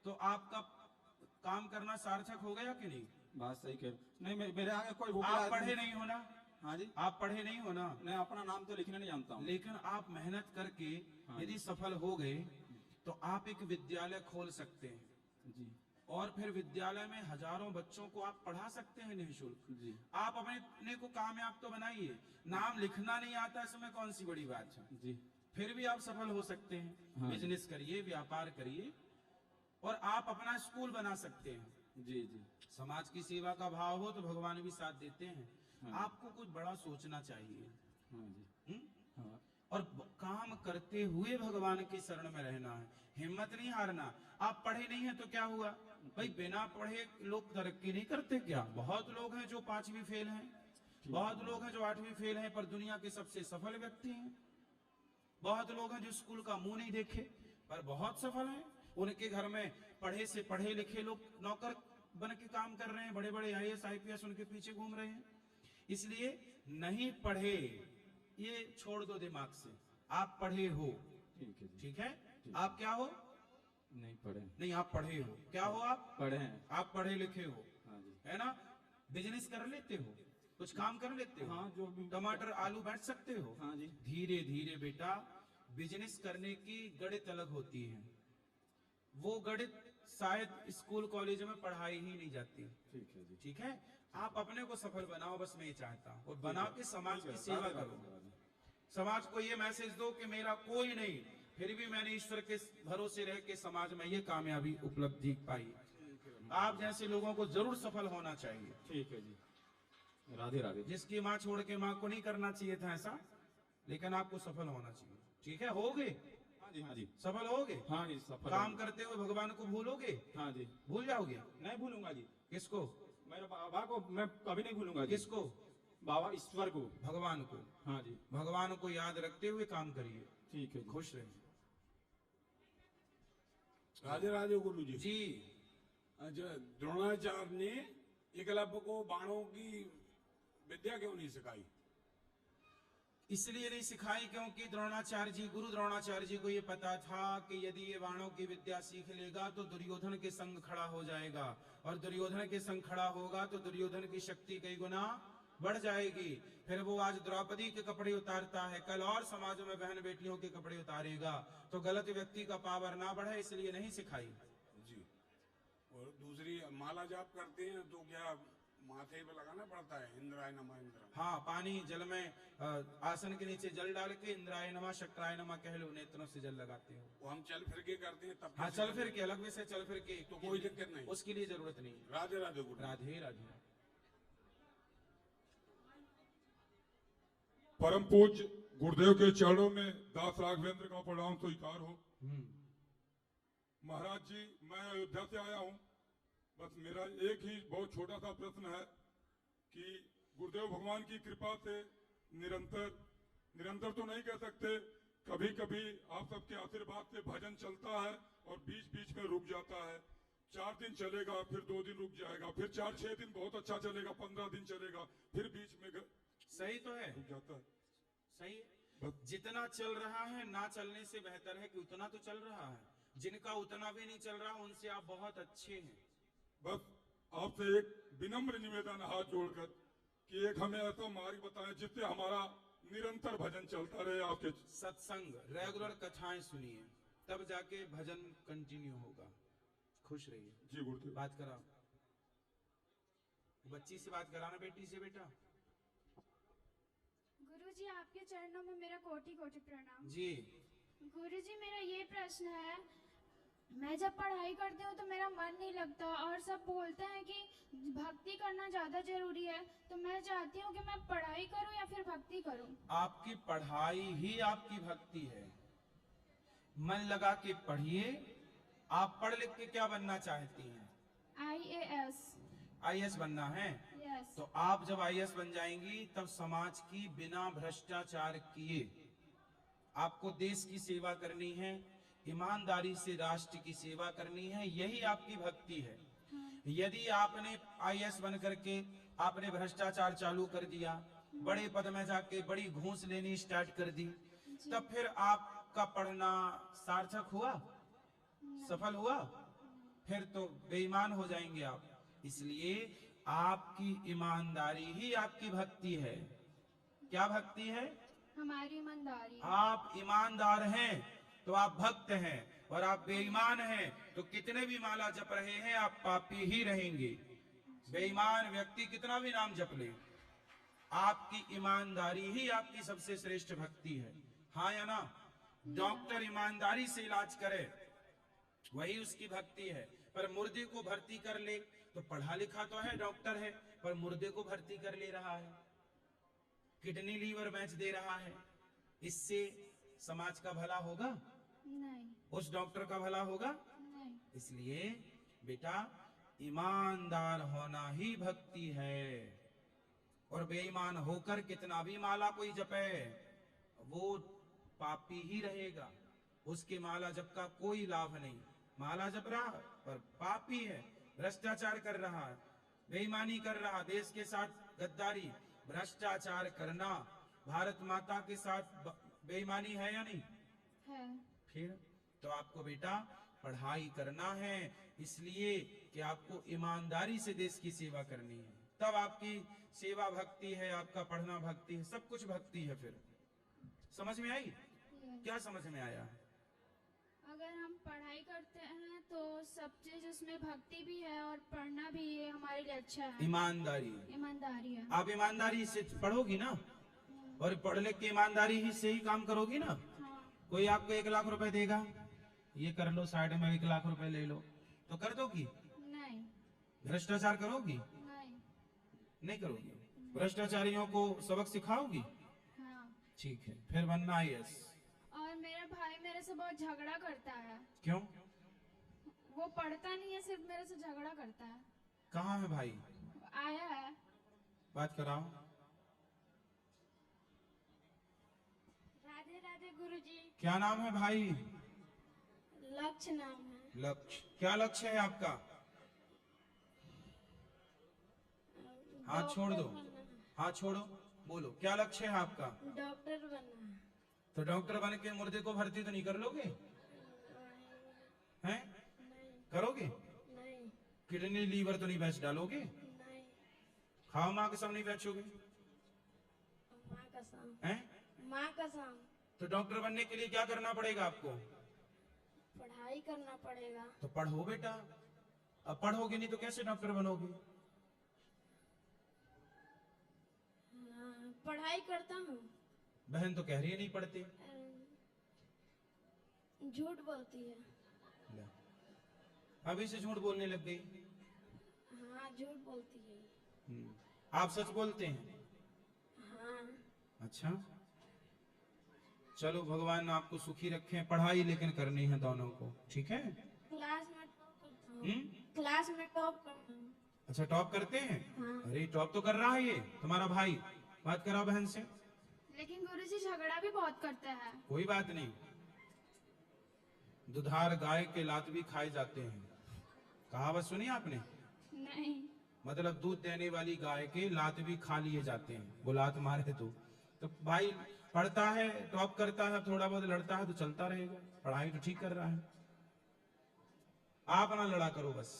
तो आपका काम करना सार्थक हो गया कि नहीं? बात सही कह। नहीं, मेरे आगे कोई आप पढ़े नहीं हो ना? हाँ जी। आप पढ़े नहीं हो ना? मैं अपना नाम तो लिखने नहीं जानता हूँ, लेकिन आप मेहनत करके यदि सफल हो गए तो आप एक विद्यालय खोल सकते हैं जी। और फिर विद्यालय में हजारों बच्चों को आप पढ़ा सकते हैं निःशुल्क जी। आप अपने को कामयाब तो बनाइए, नाम लिखना नहीं आता इसमें कौन सी बड़ी बात है जी। फिर भी आप सफल हो सकते हैं। हाँ। बिजनेस करिए, व्यापार करिए और आप अपना स्कूल बना सकते हैं। जी जी। समाज की सेवा का भाव हो तो भगवान भी साथ देते हैं। हाँ। आपको कुछ बड़ा सोचना चाहिए। हाँ जी। हाँ। और काम करते हुए भगवान की शरण में रहना है, हिम्मत नहीं हारना। आप पढ़े नहीं है तो क्या हुआ भाई, बिना पढ़े लोग तरक्की नहीं करते क्या? बहुत लोग हैं जो 5वीं फेल हैं, बहुत लोग हैं जो 8वीं फेल हैं पर दुनिया के सबसे सफल व्यक्ति हैं। बहुत लोग हैं जो स्कूल का मुंह नहीं देखे पर बहुत सफल हैं। उनके घर में पढ़े से पढ़े लिखे लोग नौकर बन के काम कर रहे हैं, बड़े बड़े IAS IPS उनके पीछे घूम रहे हैं। इसलिए नहीं पढ़े ये छोड़ दो दिमाग से, आप पढ़े हो। ठीक है जी। ठीक है। आप क्या हो? नहीं पढ़े। नहीं, आप पढ़े हो। क्या हो आप? पढ़े हैं। आप पढ़े लिखे हो। हाँ जी। है ना? बिजनेस कर लेते हो कुछ काम कर लेते हो? हाँ, जो भी टमाटर आलू बैठ सकते हो? हाँ जी। धीरे धीरे बेटा बिजनेस करने की गणित अलग होती है, वो गणित शायद स्कूल कॉलेज में पढ़ाई ही नहीं जाती। ठीक है जी। ठीक है, आप अपने को सफल बनाओ, बस मैं ये चाहता हूँ, और बना के समाज की सेवा करो। समाज को ये मैसेज दो कि मेरा कोई नहीं, फिर भी मैंने ईश्वर के भरोसे रह के समाज में ये कामयाबी उपलब्धि पाई। आप जैसे लोगों को जरूर सफल होना चाहिए। ठीक है जी, राधे राधे। जिसकी माँ छोड़ के माँ को नहीं करना चाहिए था ऐसा, लेकिन आपको सफल होना चाहिए। ठीक है, होगे? हाँ जी, हाँ जी, सफल होगे? हाँ जी, सफल काम करते हुए भगवान को भूलोगे? हाँ जी, भूल जाओगे? नहीं भूलूंगा जी। किसको? मेरे बाबा को मैं कभी नहीं भूलूंगा जी। किसको? बाबा ईश्वर को। भगवान को। हाँ जी, भगवान को याद रखते हुए काम करिए। ठीक है, खुश रहिए। राधे राधे गुरु जी। जी, अच्छा, द्रोणाचार्य ने एकलव्य को बाणों की विद्या क्यों नहीं सिखाई? इसलिए नहीं सिखाई क्योंकि द्रोणाचार्य जी, गुरु द्रोणाचार्य जी को ये पता था कि यदि ये बाणों की विद्या सीख लेगा तो दुर्योधन के संग खड़ा हो जाएगा, और दुर्योधन के संग खड़ा होगा तो दुर्योधन की शक्ति कई गुना बढ़ जाएगी। फिर वो आज द्रौपदी के कपड़े उतारता है, कल और समाज में बहन बेटियों के कपड़े उतारेगा, तो गलत व्यक्ति का पावर ना बढ़े, इसलिए नहीं सिखाई। जी। और दूसरी माला जाप करते हैं तो क्या माथे पे लगाना पड़ता है इंद्राय नमः इंद्र? हाँ, पानी जल में आसन के नीचे जल डाल के इंद्राय नमः शक्राय नमः कह लो, नेत्रों से जल लगाते हो। वो हम चल फिर के करते हैं तब? हाँ, चल फिर के, अलग से चल फिर के तो कोई दिक्कत नहीं, उसके लिए जरूरत नहीं। राधे राधे गुरु। राधे राधे। परम पूज्य गुरुदेव के चरणों में दास राघवेंद्र का प्रणाम स्वीकार हो। महाराज जी, मैं अयोध्या से आया हूँ। बस मेरा एक ही बहुत छोटा सा प्रश्न है कि गुरुदेव भगवान की कृपा से निरंतर तो नहीं कह सकते, कभी कभी आप सबके आशीर्वाद से भजन चलता है और बीच बीच में रुक जाता है। 4 दिन चलेगा, फिर 2 दिन रुक जाएगा, फिर 4-6 दिन बहुत अच्छा चलेगा, 15 दिन चलेगा, फिर बीच में सही तो है, रुक जाता है। सही है। जितना चल रहा है ना चलने से बेहतर है कि उतना तो चल रहा है। जिनका उतना भी नहीं चल रहा उनसे आप बहुत अच्छे हैं। बस आपसे एक विनम्र निवेदन हाथ जोड़कर कि एक हमें ऐसा मार्ग बताएं जिससे हमारा निरंतर भजन चलता रहे। आपके सत्संग, रेगुलर कथाएं सुनिए, तब जाके भजन कंटिन्यू होगा। खुश रहिए जी गुरुदेव। बात कराओ, बच्ची से बात कराना, बेटी से। बेटा गुरुजी, आपके चरणों में मेरा कोटि कोटि प्रणाम। जी। गुरुजी, मेरा ये प्रश्न है, मैं जब पढ़ाई करती हूँ तो मेरा मन नहीं लगता और सब बोलते हैं कि भक्ति करना ज्यादा जरूरी है, तो मैं चाहती हूँ कि मैं पढ़ाई करूँ या फिर भक्ति करूँ। आपकी पढ़ाई ही आपकी भक्ति है। मन लगा के पढ़िए। आप पढ़ लिख के क्या बनना चाहती हैं? IAS। IAS बनना है? यस। तो आप जब IAS बन जाएंगी तब समाज की बिना भ्रष्टाचार किए आपको देश की सेवा करनी है, ईमानदारी से राष्ट्र की सेवा करनी है, यही आपकी भक्ति है। यदि आपने IAS बन करके आपने भ्रष्टाचार चालू कर दिया, बड़े पद में जाके बड़ी घूस लेनी स्टार्ट कर दी, तब फिर आपका पढ़ना सार्थक हुआ? सफल हुआ? फिर तो बेईमान हो जाएंगे आप। इसलिए आपकी ईमानदारी ही आपकी भक्ति है। क्या भक्ति है? हमारी ईमानदारी। आप ईमानदार हैं तो आप भक्त हैं, और आप बेईमान हैं तो कितने भी माला जप रहे हैं आप पापी ही रहेंगे। बेईमान व्यक्ति कितना भी नाम जप ले, आपकी ईमानदारी ही आपकी सबसे श्रेष्ठ भक्ति है। हाँ या ना? डॉक्टर ईमानदारी से इलाज करे, वही उसकी भक्ति है। पर मुर्दे को भर्ती कर ले तो पढ़ा लिखा तो है, डॉक्टर है, पर मुर्दे को भर्ती कर ले रहा है, किडनी लीवर बेच दे रहा है। इससे समाज का भला होगा? नहीं। उस डॉक्टर का भला होगा? नहीं। इसलिए बेटा, ईमानदार होना ही भक्ति है। और बेईमान होकर कितना भी माला कोई जपे, वो पापी ही रहेगा। उसके माला जप का कोई लाभ नहीं। माला जप रहा पर पापी है, भ्रष्टाचार कर रहा है, बेईमानी कर रहा, देश के साथ गद्दारी, भ्रष्टाचार करना, भारत माता के साथ बेईमानी है या नहीं है? फिर तो आपको बेटा पढ़ाई करना है, इसलिए कि आपको ईमानदारी से देश की सेवा करनी है। तब आपकी सेवा भक्ति है, आपका पढ़ना भक्ति है, सब कुछ भक्ति है। फिर समझ में आई? क्या समझ में आया? अगर हम पढ़ाई करते हैं तो सब चीज उसमें भक्ति भी है और पढ़ना भी है हमारे लिए अच्छा है। ईमानदारी, ईमानदारी है। आप ईमानदारी से पढ़ोगी ना, और पढ़ लिख के ईमानदारी ही से ही काम करोगी ना। कोई आपको 1 लाख रुपए देगा, ये कर लो साइड में 1 लाख रुपए ले लो, तो कर दोगी? नहीं। भ्रष्टाचार करोगी? नहीं। नहीं करोगी। भ्रष्टाचारियों को सबक सिखाओगी? हाँ। ठीक है, फिर बनना IAS। और मेरा भाई मेरे से बहुत झगड़ा करता है। क्यों? वो पढ़ता नहीं है, सिर्फ मेरे से झगड़ा करता है। कहाँ है भाई? आया है। बात कराओ। राधे राधे गुरुजी। क्या नाम है भाई? लक्ष्य नाम है। लक्ष्य, क्या लक्ष्य है आपका? हाथ छोड़ दो, हाथ छोड़ो, बोलो क्या लक्ष्य है आपका? डॉक्टर बनना। तो डॉक्टर बन के मुर्दे को भर्ती तो नहीं कर लोगे? हैं? करोगे? नहीं। किडनी लीवर तो नहीं बेच डालोगे? नहीं। खाओ माँ कसम नहीं बेचोगे? माँ कसम। हैं? माँ कसम। तो डॉक्टर बनने के लिए क्या करना पड़ेगा आपको? पढ़ाई करना पड़ेगा। तो पढ़ो बेटा, अब पढ़ोगे नहीं तो कैसे डॉक्टर बनोगे? पढ़ाई करता हूँ। बहन तो कह रही है नहीं पढ़ते। झूठ बोलती है। अभी से झूठ बोलने लग गई। हाँ, झूठ बोलती है। आप सच बोलते हैं? हाँ। अच्छा, चलो भगवान आपको सुखी रखें। पढ़ाई लेकिन करनी है दोनों को, ठीक है? क्लास में टॉप करता हूँ। क्लास में टॉप करता हूँ। अच्छा, टॉप करते हैं? हाँ। अरे टॉप तो कर रहा है ये तुम्हारा भाई। बात कराओ बहन से। लेकिन गुरुजी झगड़ा भी बहुत करता है। कोई बात नहीं, दुधार गाय के लात भी खाए जाते हैं। कहावत सुनी आपने? नहीं। मतलब दूध देने वाली गाय के लात भी खा लिए जाते हैं, वो लात मारे तो भाई पढ़ता है, टॉप करता है, थोड़ा बहुत लड़ता है तो चलता रहेगा। पढ़ाई तो ठीक कर रहा है। आप ना लड़ा करो बस।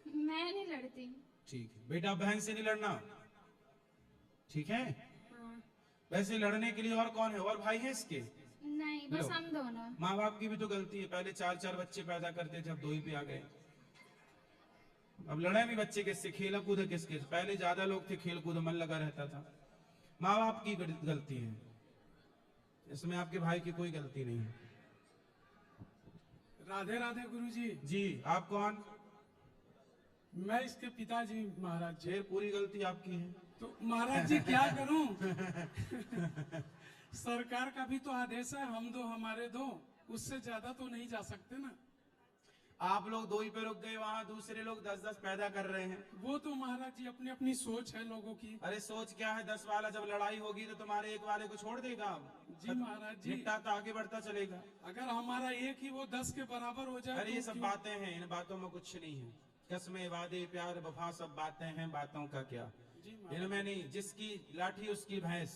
मैं नहीं लड़ती। ठीक है बेटा, बहन से नहीं लड़ना, ठीक है? हाँ। वैसे लड़ने के लिए और कौन है? और भाई है इसके? नहीं, बस हम दोनों। माँ बाप की भी तो गलती है। पहले 4-4 बच्चे पैदा करते थे, अब 2 ही पे आ गए। अब लड़ाई भी बच्चे किससे, खेला कूदा किसके? पहले ज्यादा लोग थे, खेल कूद मन लगा रहता था। माँ बाप की गलती है, इसमें आपके भाई की कोई गलती नहीं है। राधे राधे गुरुजी। जी, आप कौन? मैं इसके पिताजी महाराज जी। पूरी गलती आपकी है। तो महाराज जी क्या करूं? सरकार का भी तो आदेश है, हम दो हमारे दो, उससे ज्यादा तो नहीं जा सकते ना। आप लोग 2 ही पे रुक गए, वहाँ दूसरे लोग 10-10 पैदा कर रहे हैं। वो तो महाराज जी अपनी अपनी सोच है लोगों की। अरे सोच क्या है, 10 वाला जब लड़ाई होगी तो तुम्हारे एक वाले को छोड़ देगा। जी महाराज जी, निपटा तो आगे बढ़ता चलेगा। अगर हमारा एक ही वो 10 के बराबर हो जाए। अरे ये सब बातें हैं, इन बातों में कुछ नहीं है। कसमें, वादे, प्यार, वफा सब बातें हैं, बातों का क्या, इनमें नहीं। जिसकी लाठी उसकी भैंस,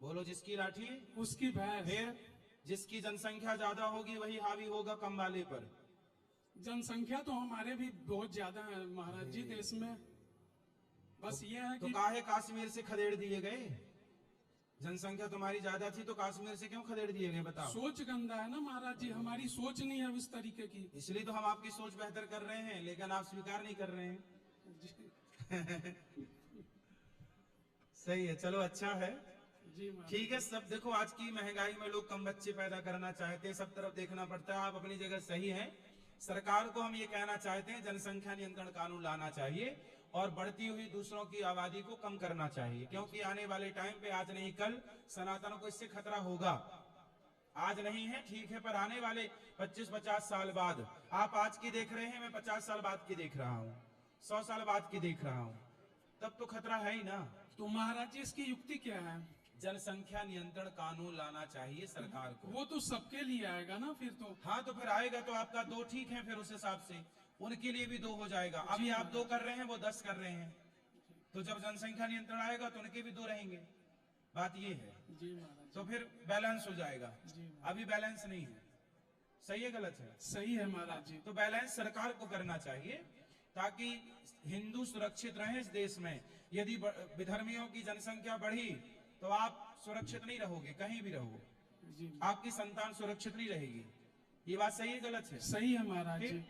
बोलो जिसकी लाठी उसकी भैंस। फिर जिसकी जनसंख्या ज्यादा होगी वही हावी होगा कम वाले पर। जनसंख्या तो हमारे भी बहुत ज्यादा है महाराज जी देश में। बस ये है तो कि काहे कश्मीर से खदेड़ दिए गए? जनसंख्या तुम्हारी ज्यादा थी तो कश्मीर से क्यों खदेड़ दिए गए बताओ? सोच गंदा है ना महाराज जी, हमारी सोच नहीं है उस तरीके की। इसलिए तो हम आपकी सोच बेहतर कर रहे हैं, लेकिन आप स्वीकार नहीं कर रहे हैं। सही है, चलो अच्छा है, ठीक है। सब देखो, आज की महंगाई में लोग कम बच्चे पैदा करना चाहते हैं, सब तरफ देखना पड़ता है। आप अपनी जगह सही है। सरकार को हम ये कहना चाहते हैं, जनसंख्या नियंत्रण कानून लाना चाहिए और बढ़ती हुई दूसरों की आबादी को कम करना चाहिए, क्योंकि आने वाले टाइम पे, आज नहीं कल, सनातन को इससे खतरा होगा। आज नहीं है ठीक है, पर आने वाले 25-50 साल बाद, आप आज की देख रहे हैं, मैं 50 साल बाद की देख रहा हूँ, 100 साल बाद की देख रहा हूँ, तब तो खतरा है ही ना। तो महाराज जी इसकी युक्ति क्या है? जनसंख्या नियंत्रण कानून लाना चाहिए सरकार को। वो तो सबके लिए आएगा ना फिर तो। हाँ, तो फिर आएगा तो आपका 2 ठीक है, फिर उस हिसाब से उनके लिए भी 2 हो जाएगा। अभी आप 2 कर रहे हैं, वो 10 कर रहे हैं, तो जब जनसंख्या नियंत्रण आएगा तो उनके भी 2 रहेंगे। बात ये है जी महाराज, तो फिर बैलेंस हो जाएगा। अभी बैलेंस नहीं है। सही है गलत है? सही है महाराज जी। तो बैलेंस सरकार को करना चाहिए ताकि हिंदू सुरक्षित रहे इस देश में। यदि विधर्मियों की जनसंख्या बढ़ी तो आप सुरक्षित नहीं रहोगे, कहीं भी रहो, आपकी संतान सुरक्षित नहीं रहेगी। ये बात सही है गलत है? सही है महाराज जी।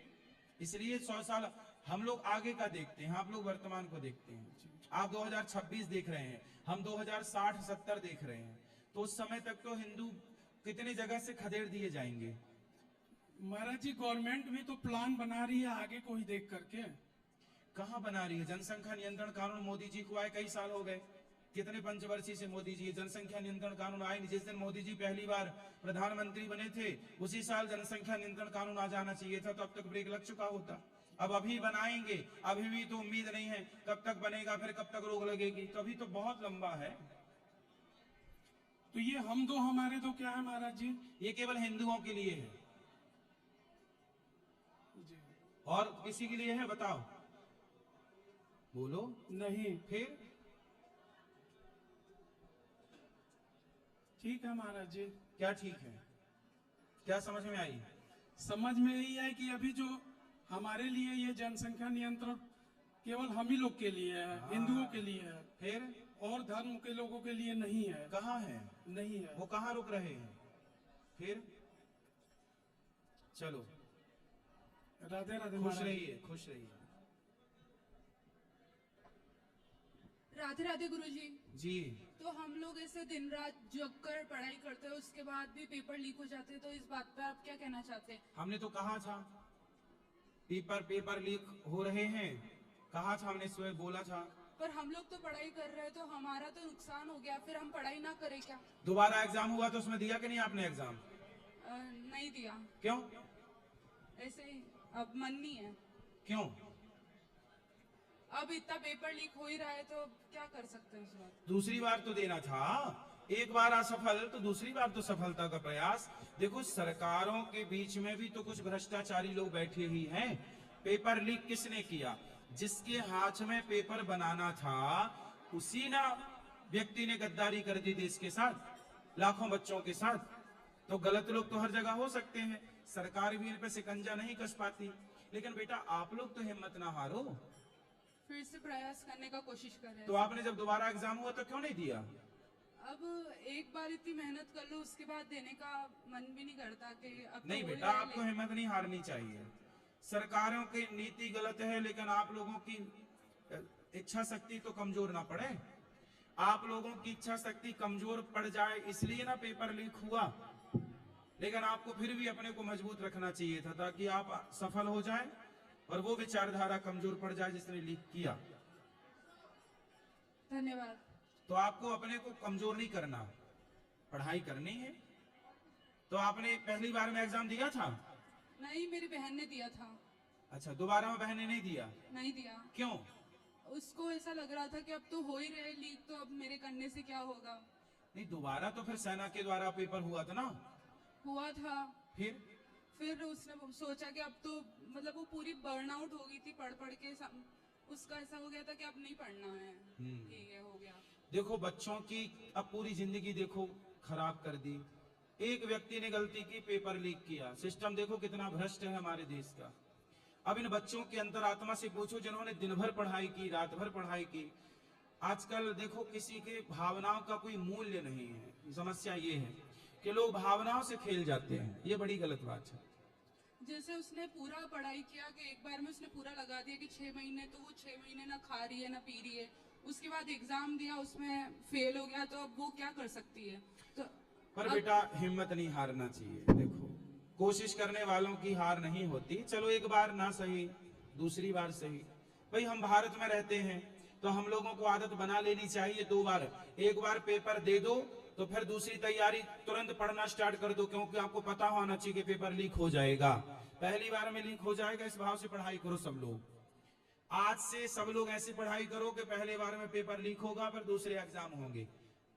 इसलिए 100 साल हम लोग आगे का देखते हैं, आप लोग वर्तमान को देखते हैं। आप 2026 देख रहे हैं, हम 2060-70 देख रहे हैं, तो उस समय तक तो हिंदू कितनी जगह से खदेड़ दिए जाएंगे। महाराज जी गवर्नमेंट भी तो प्लान बना रही है आगे को ही देख करके। कहाँ बना रही है? जनसंख्या नियंत्रण कानून मोदी जी को आए कई साल हो गए, कितने पंचवर्षीय से मोदी जी जनसंख्या नियंत्रण कानून आए नहीं। जिस दिन मोदी जी पहली बार प्रधानमंत्री बने थे उसी साल जनसंख्या नियंत्रण कानून आ जाना चाहिए था, तो अब तक ब्रेक लग चुका होता। अब अभी बनाएंगे, अभी भी तो उम्मीद नहीं है कब तक बनेगा, फिर कब तक रोक लगेगी, तो अभी तो बहुत लंबा है। तो ये हम दो हमारे दो क्या है महाराज जी? ये केवल हिंदुओं के लिए है और किसी के लिए है बताओ? बोलो नहीं। फिर ठीक है महाराज जी। क्या ठीक है? क्या समझ में आई? समझ में यही है कि अभी जो हमारे लिए ये जनसंख्या नियंत्रण केवल हम ही लोग के लिए है, हिंदुओं के लिए है, फिर और धर्म के लोगों के लिए नहीं है। कहाँ है? नहीं है। वो कहाँ रुक रहे हैं? फिर चलो राधे राधे। खुश रहिए, खुश रहिए। राधे राधे गुरुजी। जी। तो हम लोग ऐसे दिन रात जग कर पढ़ाई करते हैं, उसके बाद भी पेपर लीक हो जाते हैं, तो इस बात पे आप क्या कहना चाहते हैं? हमने तो कहा था पेपर लीक हो रहे हैं, कहा था हमने, स्वयं बोला था। पर हम लोग तो पढ़ाई कर रहे हैं, तो हमारा तो नुकसान हो गया, फिर हम पढ़ाई ना करें क्या? दोबारा एग्जाम हुआ तो उसमें दिया कि नहीं आपने एग्जाम? नहीं दिया। क्यों? ऐसे ही, अब मन नहीं है। क्यों? अब इतना पेपर लीक हो ही रहा है, तो क्या कर सकते हैं उस बात? दूसरी बार तो देना था, एक बार असफल तो दूसरी बार तो सफलता का प्रयास। देखो सरकारों के बीच में भी तो कुछ भ्रष्टाचारी लोग बैठे ही हैं। पेपर लीक किसने किया? जिसके हाथ में पेपर बनाना था उसी ना व्यक्ति ने गद्दारी कर दी देश के साथ, लाखों बच्चों के साथ। तो गलत लोग तो हर जगह हो सकते हैं, सरकार भी इन पे शिकंजा नहीं कस पाती। लेकिन बेटा आप लोग तो हिम्मत ना हारो, फिर से प्रयास करने का कोशिश कर रहे हैं। तो आपने जब दोबारा एग्जाम हुआ तो क्यों नहीं दिया? अब एक बार इतनी मेहनत कर लो, उसके बाद देने का मन भी नहीं करता कि अब नहीं तो बेटा, आपको हिम्मत नहीं हारनी चाहिए। सरकारों की नीति गलत है, लेकिन आप लोगों की इच्छा शक्ति तो कमजोर ना पड़े। आप लोगों की इच्छा शक्ति कमजोर पड़ जाए इसलिए ना पेपर लीक हुआ, लेकिन आपको फिर भी अपने को मजबूत रखना चाहिए था ताकि आप सफल हो जाएं और वो विचारधारा कमजोर पड़ जाए जिसने लीक किया। धन्यवाद। तो आपको अपने को कमजोर नहीं करना, पढ़ाई करनी है। तो आपने पहली बार में एग्जाम दिया था? नहीं, मेरी बहन ने दिया था। अच्छा, दोबारा में बहन ने नहीं दिया? नहीं दिया। क्यों? उसको ऐसा लग रहा था कि अब तो हो ही रहे लीक, तो अब मेरे करने से क्या होगा। नहीं, दोबारा तो फिर सेना के द्वारा पेपर हुआ था ना? हुआ था। फिर उसने सोचा कि अब तो मतलब वो पूरी बर्नआउट हो गई थी पढ़ पढ़ के, उसका ऐसा हो गया था कि अब नहीं पढ़ना है। ठीक है, हो गया। देखो बच्चों की अब पूरी जिंदगी देखो खराब कर दी। एक व्यक्ति ने गलती की, पेपर लीक किया। सिस्टम देखो कितना भ्रष्ट है हमारे देश का। अब इन बच्चों की अंतरात्मा से पूछो जिन्होंने दिन भर पढ़ाई की, रात भर पढ़ाई की। आजकल देखो किसी के भावनाओं का कोई मूल्य नहीं है। समस्या ये है कि लोग भावनाओं से खेल जाते हैं, ये बड़ी गलत बात है। जैसे उसने पूरा पढ़ाई किया कि एक बार में उसने पूरा लगा दिया कि 6 महीने, तो वो 6 महीने ना खा रही है ना पी रही है। उसके बाद एग्जाम दिया, उसमें फेल हो गया, तो अब वो क्या कर सकती है? तो पर बेटा हिम्मत नहीं हारना चाहिए। देखो कोशिश करने वालों की हार नहीं होती। चलो एक बार ना सही, दूसरी बार सही। भाई हम भारत में रहते हैं तो हम लोगों को आदत बना लेनी चाहिए 2 बार। एक बार पेपर दे दो तो फिर दूसरी तैयारी तुरंत पढ़ना स्टार्ट कर दो, क्योंकि आपको पता होना चाहिए कि पेपर लीक हो जाएगा। पहली बार में लीक हो जाएगा, इस भाव से पढ़ाई करो सब लोग। आज से सब लोग ऐसी पढ़ाई करो कि पहले बार में पेपर लीक होगा, फिर दूसरे एग्जाम होंगे।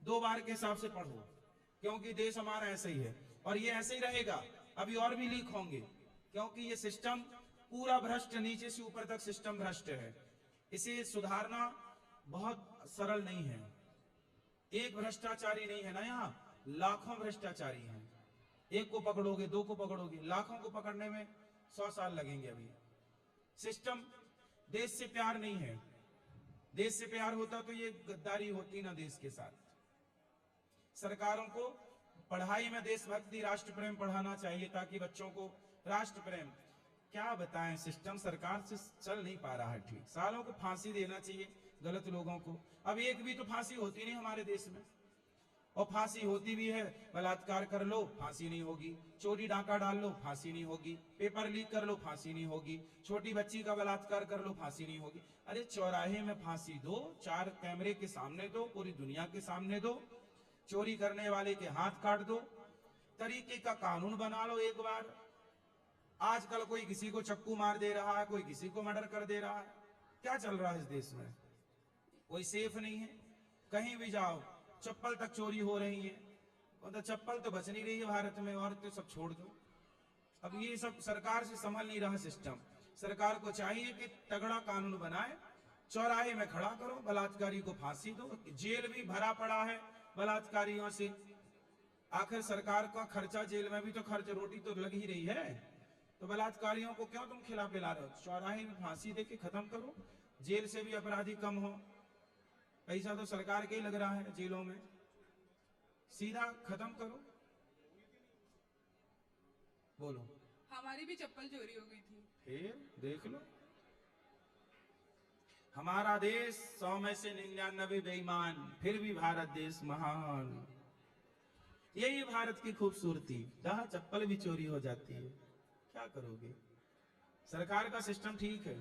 2 बार के हिसाब से पढ़ो, क्योंकि देश हमारा ऐसा ही है और ये ऐसे ही रहेगा। अभी और भी लीक होंगे, क्योंकि ये सिस्टम पूरा भ्रष्ट, नीचे से ऊपर तक सिस्टम भ्रष्ट है। इसे सुधारना बहुत सरल नहीं है। एक भ्रष्टाचारी नहीं है ना, यहाँ लाखों भ्रष्टाचारी हैं। एक को पकड़ोगे, 2 को पकड़ोगे, लाखों को पकड़ने में 100 साल लगेंगे। अभी सिस्टम, देश से प्यार नहीं है, देश से प्यार होता तो ये गद्दारी होती ना देश के साथ। सरकारों को पढ़ाई में देशभक्ति, राष्ट्र प्रेम पढ़ाना चाहिए ताकि बच्चों को राष्ट्र प्रेम, क्या बताएं, सिस्टम सरकार से चल नहीं पा रहा है ठीक। सालों को फांसी देना चाहिए गलत लोगों को। अब एक भी तो फांसी होती नहीं हमारे देश में, और फांसी होती भी है, बलात्कार कर लो फांसी नहीं होगी, चोरी डाका डाल लो फांसी नहीं होगी, पेपर लीक कर लो फांसी नहीं होगी, छोटी बच्ची का बलात्कार कर लो फांसी नहीं होगी। अरे चौराहे में फांसी दो, 4 कैमरे के सामने दो, पूरी दुनिया के सामने दो, चोरी करने वाले के हाथ काट दो, तरीके का कानून बना लो एक बार। आजकल कोई किसी को चक्कू मार दे रहा है, कोई किसी को मर्डर कर दे रहा है। क्या चल रहा है इस देश में? कोई सेफ नहीं है, कहीं भी जाओ चप्पल तक चोरी हो रही है। मतलब चप्पल तो बच नहीं रही है भारत में, और तो सब छोड़ दो। अब ये सब सरकार से संभल नहीं रहा सिस्टम। सरकार को चाहिए कि तगड़ा कानून बनाए, चौराहे में खड़ा करो, बलात्कारी को फांसी दो। जेल भी भरा पड़ा है बलात्कारियों से, आखिर सरकार का खर्चा, जेल में भी तो खर्च, रोटी तो लग ही रही है, तो बलात्कारियों को क्यों तुम खिला पिला रहे हो? चौराहे में फांसी दे के खत्म करो, जेल से भी अपराधी कम हो। पैसा तो सरकार के ही लग रहा है जेलों में, सीधा खत्म करो। बोलो। हमारी भी चप्पल चोरी हो गई थी। फिर देख लो, हमारा देश 100 में से 99 बेईमान, फिर भी भारत देश महान। यही भारत की खूबसूरती, जहां चप्पल भी चोरी हो जाती है। क्या करोगे? सरकार का सिस्टम ठीक है।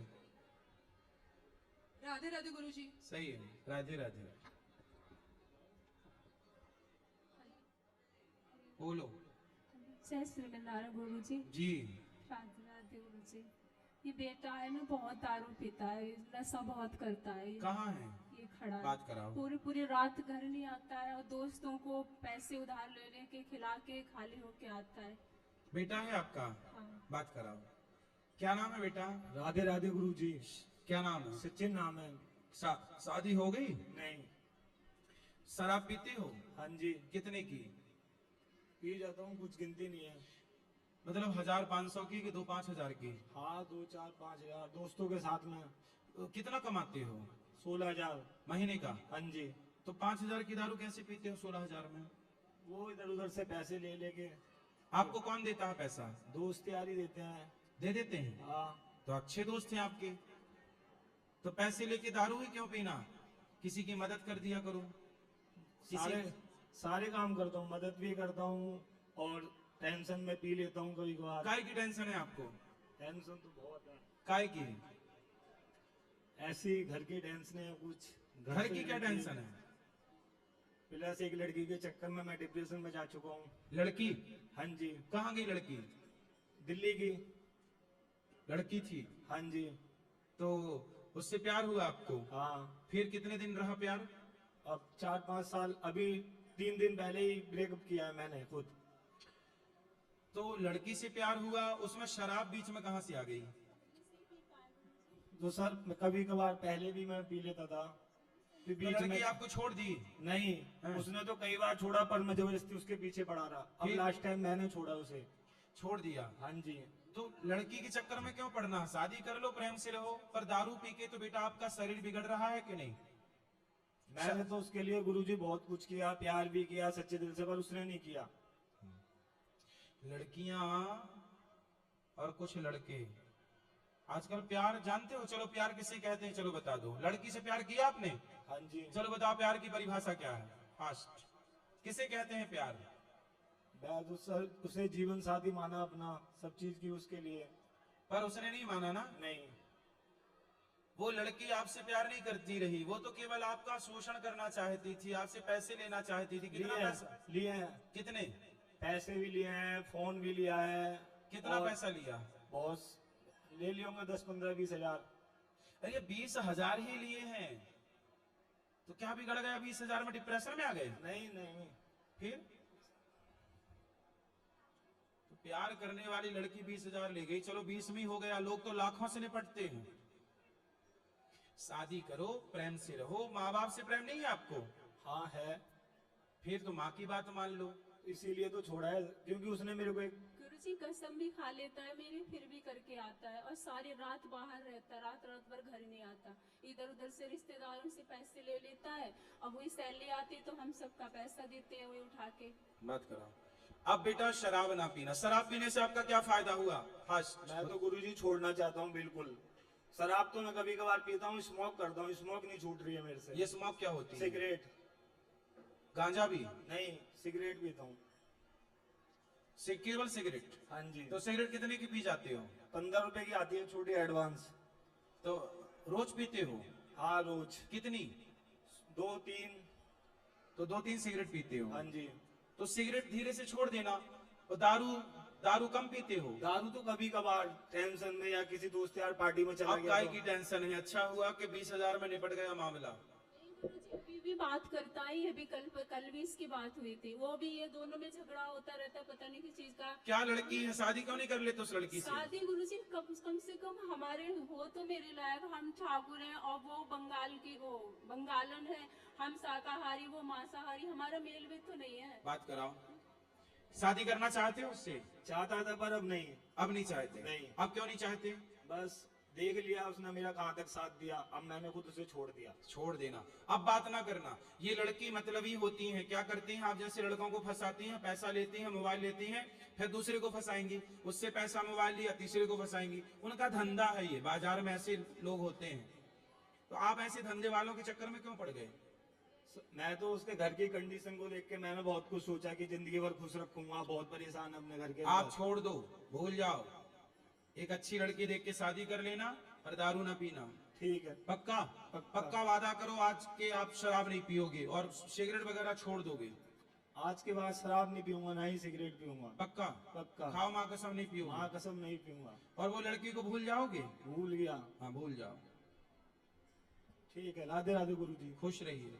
राधे राधे गुरुजी। सही है, राधे राधे। बोलो। जय श्री नारायण गुरुजी। जी। राधे राधे गुरुजी। ये बेटा है ना, बहुत दारू पीता है, नशा बहुत करता है। कहाँ है? ये खड़ा बात कराओ। पूरी रात घर नहीं आता है, और दोस्तों को पैसे उधार ले लेके खिला के खाली होके आता है। बेटा है आपका? हाँ। बात कराओ। क्या नाम है बेटा? राधे राधे गुरुजी। क्या नाम है? सचिन नाम है। शादी हो गई? नहीं। शराब पीते हो? हाँ जी। कितने की? पी जाता हूँ, कुछ गिनती नहीं है। मतलब 1000-500 की कि 2-5 की? हाँ, 2-4-5 दोस्तों के साथ में। कितना कमाते हो? 16,000 महीने का? हाँ जी। तो 5000 की दारू कैसे पीते हो 16,000 में? वो इधर उधर से पैसे ले लेके। आपको कौन देता है पैसा? दोस्त यार ही देते हैं। दे देते हैं? हाँ। तो अच्छे दोस्त हैं आपके, तो पैसे लेके दारू ही क्यों पीना? किसी की मदद कर दिया करो। सारे काम करता हूँ, मदद भी करता हूँ, और टेंशन में पी लेता हूँ कभी कभार। काय की टेंशन है आपको? टेंशन तो बहुत है। काय की? ऐसी घर की टेंशन है कुछ। घर की क्या टेंशन है? प्लस एक लड़की के चक्कर में मैं डिप्रेशन में जा चुका हूँ। लड़की? हाँ जी। कहाँ गई लड़की? दिल्ली की लड़की थी? हाँ जी। तो उससे प्यार हुआ आपको? हाँ। फिर कितने दिन रहा प्यार? अब 4-5 साल। अभी 3 दिन पहले ही ब्रेकअप किया है मैंने खुद। तो लड़की से प्यार हुआ, उसमें शराब बीच में कहां से आ गई? तो सर कभी कभार पहले भी मैं पी लेता था, तो लड़की आपको छोड़ दी? नहीं, उसने तो कई बार छोड़ा, पर मैं जबरदस्ती उसके पीछे पड़ा रहा। अब लास्ट टाइम मैंने छोड़ा उसे। छोड़ दिया? हाँ जी। तो लड़की के चक्कर में क्यों पड़ना? शादी कर लो, प्रेम से रहो। पर दारू पी के तो बेटा आपका शरीर बिगड़ रहा है कि नहीं? मैंने तो उसके लिए गुरुजी बहुत कुछ किया, प्यार भी किया सच्चे दिल से, पर उसने नहीं किया। लड़कियां और कुछ लड़के आजकल प्यार जानते हो? चलो प्यार किसे कहते हैं, चलो बता दो। लड़की से प्यार किया आपने? हाँ जी। चलो बताओ प्यार की परिभाषा क्या है? फास्ट। किसे कहते हैं प्यार? मैं सर उसे जीवन साथी माना, अपना सब चीज की उसके लिए। पर उसने नहीं माना ना? नहीं। वो लड़की आपसे प्यार नहीं करती रही, वो तो केवल आपका शोषण करना चाहती थी, आपसे पैसे लेना चाहती थी। कितना पैसा लिए हैं? कितने पैसे भी लिए हैं, फोन भी लिया है। कितना पैसा लिया? बॉस ले लिए होंगे 10, 15, 20 हजार। अरे 20,000 ही लिए हैं तो क्या बिगड़ गया? 20,000 में डिप्रेशन में आ गए? नहीं नहीं। फिर तो प्यार करने वाली लड़की 20,000 ले गई, चलो 20 में हो गया। लोग तो लाखों से निपटते हैं। शादी करो, प्रेम से रहो। माँ बाप से प्रेम नहीं है आपको? हाँ है। फिर तो माँ की बात मान लो। इसीलिए तो छोड़ा है, क्योंकि उसने मेरे को एक गुरुजी कसम भी खा लेता है मेरी, फिर भी करके आता है, और सारी रात बाहर रहता है, रात रात भर घर नहीं आता, इधर उधर से रिश्तेदारों से पैसे ले लेता है, और वही सैलरी आती तो हम सबका पैसा देते हैं वही उठा के। मत करो। अब बेटा शराब ना पीना, शराब पीने से आपका क्या फायदा हुआ? मैं तो गुरुजी छोड़ना चाहता हूँ बिल्कुल। शराब तो मैं कभी कभार पीता हूँ, स्मोक करता हूँ, स्मोक नहीं छूट रही है मेरे से। ये स्मोक क्या होती है? सिगरेट। गांजा भी नहीं, सिगरेट पीता हूँ। केवल सिगरेट? हाँ जी। तो सिगरेट कितने की पी जाते हो? 15 रुपए की आती है छोटी एडवांस। तो रोज पीते हो? हाँ रोज। कितनी? 2-3। तो 2-3 सिगरेट पीते हो? हाँ जी। तो सिगरेट धीरे से छोड़ देना। और दारू कम पीते हो? दारू तो कभी कभार टेंशन में या किसी दोस्त यार पार्टी में चला गया। अब की टेंशन है? अच्छा हुआ कि 20,000 में निपट गया मामला। अभी भी बात करता ही, अभी कल भी इसकी बात हुई थी, वो भी ये दोनों में झगड़ा होता रहता है, पता नहीं किस चीज का। क्या लड़की है? शादी क्यों नहीं कर लेते उस लड़की से? शादी गुरुजी कम से कम हमारे हो तो मेरे लायक, हम ठाकुर हैं और वो बंगालन है, हम शाकाहारी वो मांसाहारी, हमारा मेल भी तो नहीं है। बात कराओ। शादी करना चाहते हो उससे? चाहता था पर अब नहीं। अब नहीं चाहते? नहीं। अब क्यों नहीं चाहते? बस देख लिया उसने मेरा कहाँ तक साथ दिया, अब मैंने खुद उसे छोड़ दिया। छोड़ देना। अब बात ना करना। ये लड़की मतलबी होती हैं, क्या करती हैं आप जैसे लड़कों को फंसाती हैं, पैसा लेती हैं, मोबाइल लेती हैं, फिर दूसरे को फंसाएंगी, उससे पैसा मोबाइल लिया तीसरे को फंसाएंगी। उनका धंधा है ये, बाजार में ऐसे लोग होते हैं। तो आप ऐसे धंधे वालों के चक्कर में क्यों पड़ गए? मैं तो उसके घर की कंडीशन को देख के मैंने बहुत कुछ सोचा कि जिंदगी भर खुश रखूंगा, बहुत परेशान अपने घर के। आप छोड़ दो, भूल जाओ। एक अच्छी लड़की देख के शादी कर लेना और दारू ना पीना। ठीक है। पक्का? पक्का वादा करो आज के आप शराब नहीं पियोगे और सिगरेट वगैरह छोड़ दोगे? आज के बाद शराब नहीं पीऊंगा, ना ही सिगरेट पीऊंगा। पक्का? पक्का। खाओ माँ कसम नहीं पियोगे? माँ कसम नहीं पीऊंगा। और वो लड़की को भूल जाओगे? भूल गया। हाँ भूल जाओ। ठीक है। राधे राधे गुरुजी। खुश रहिए।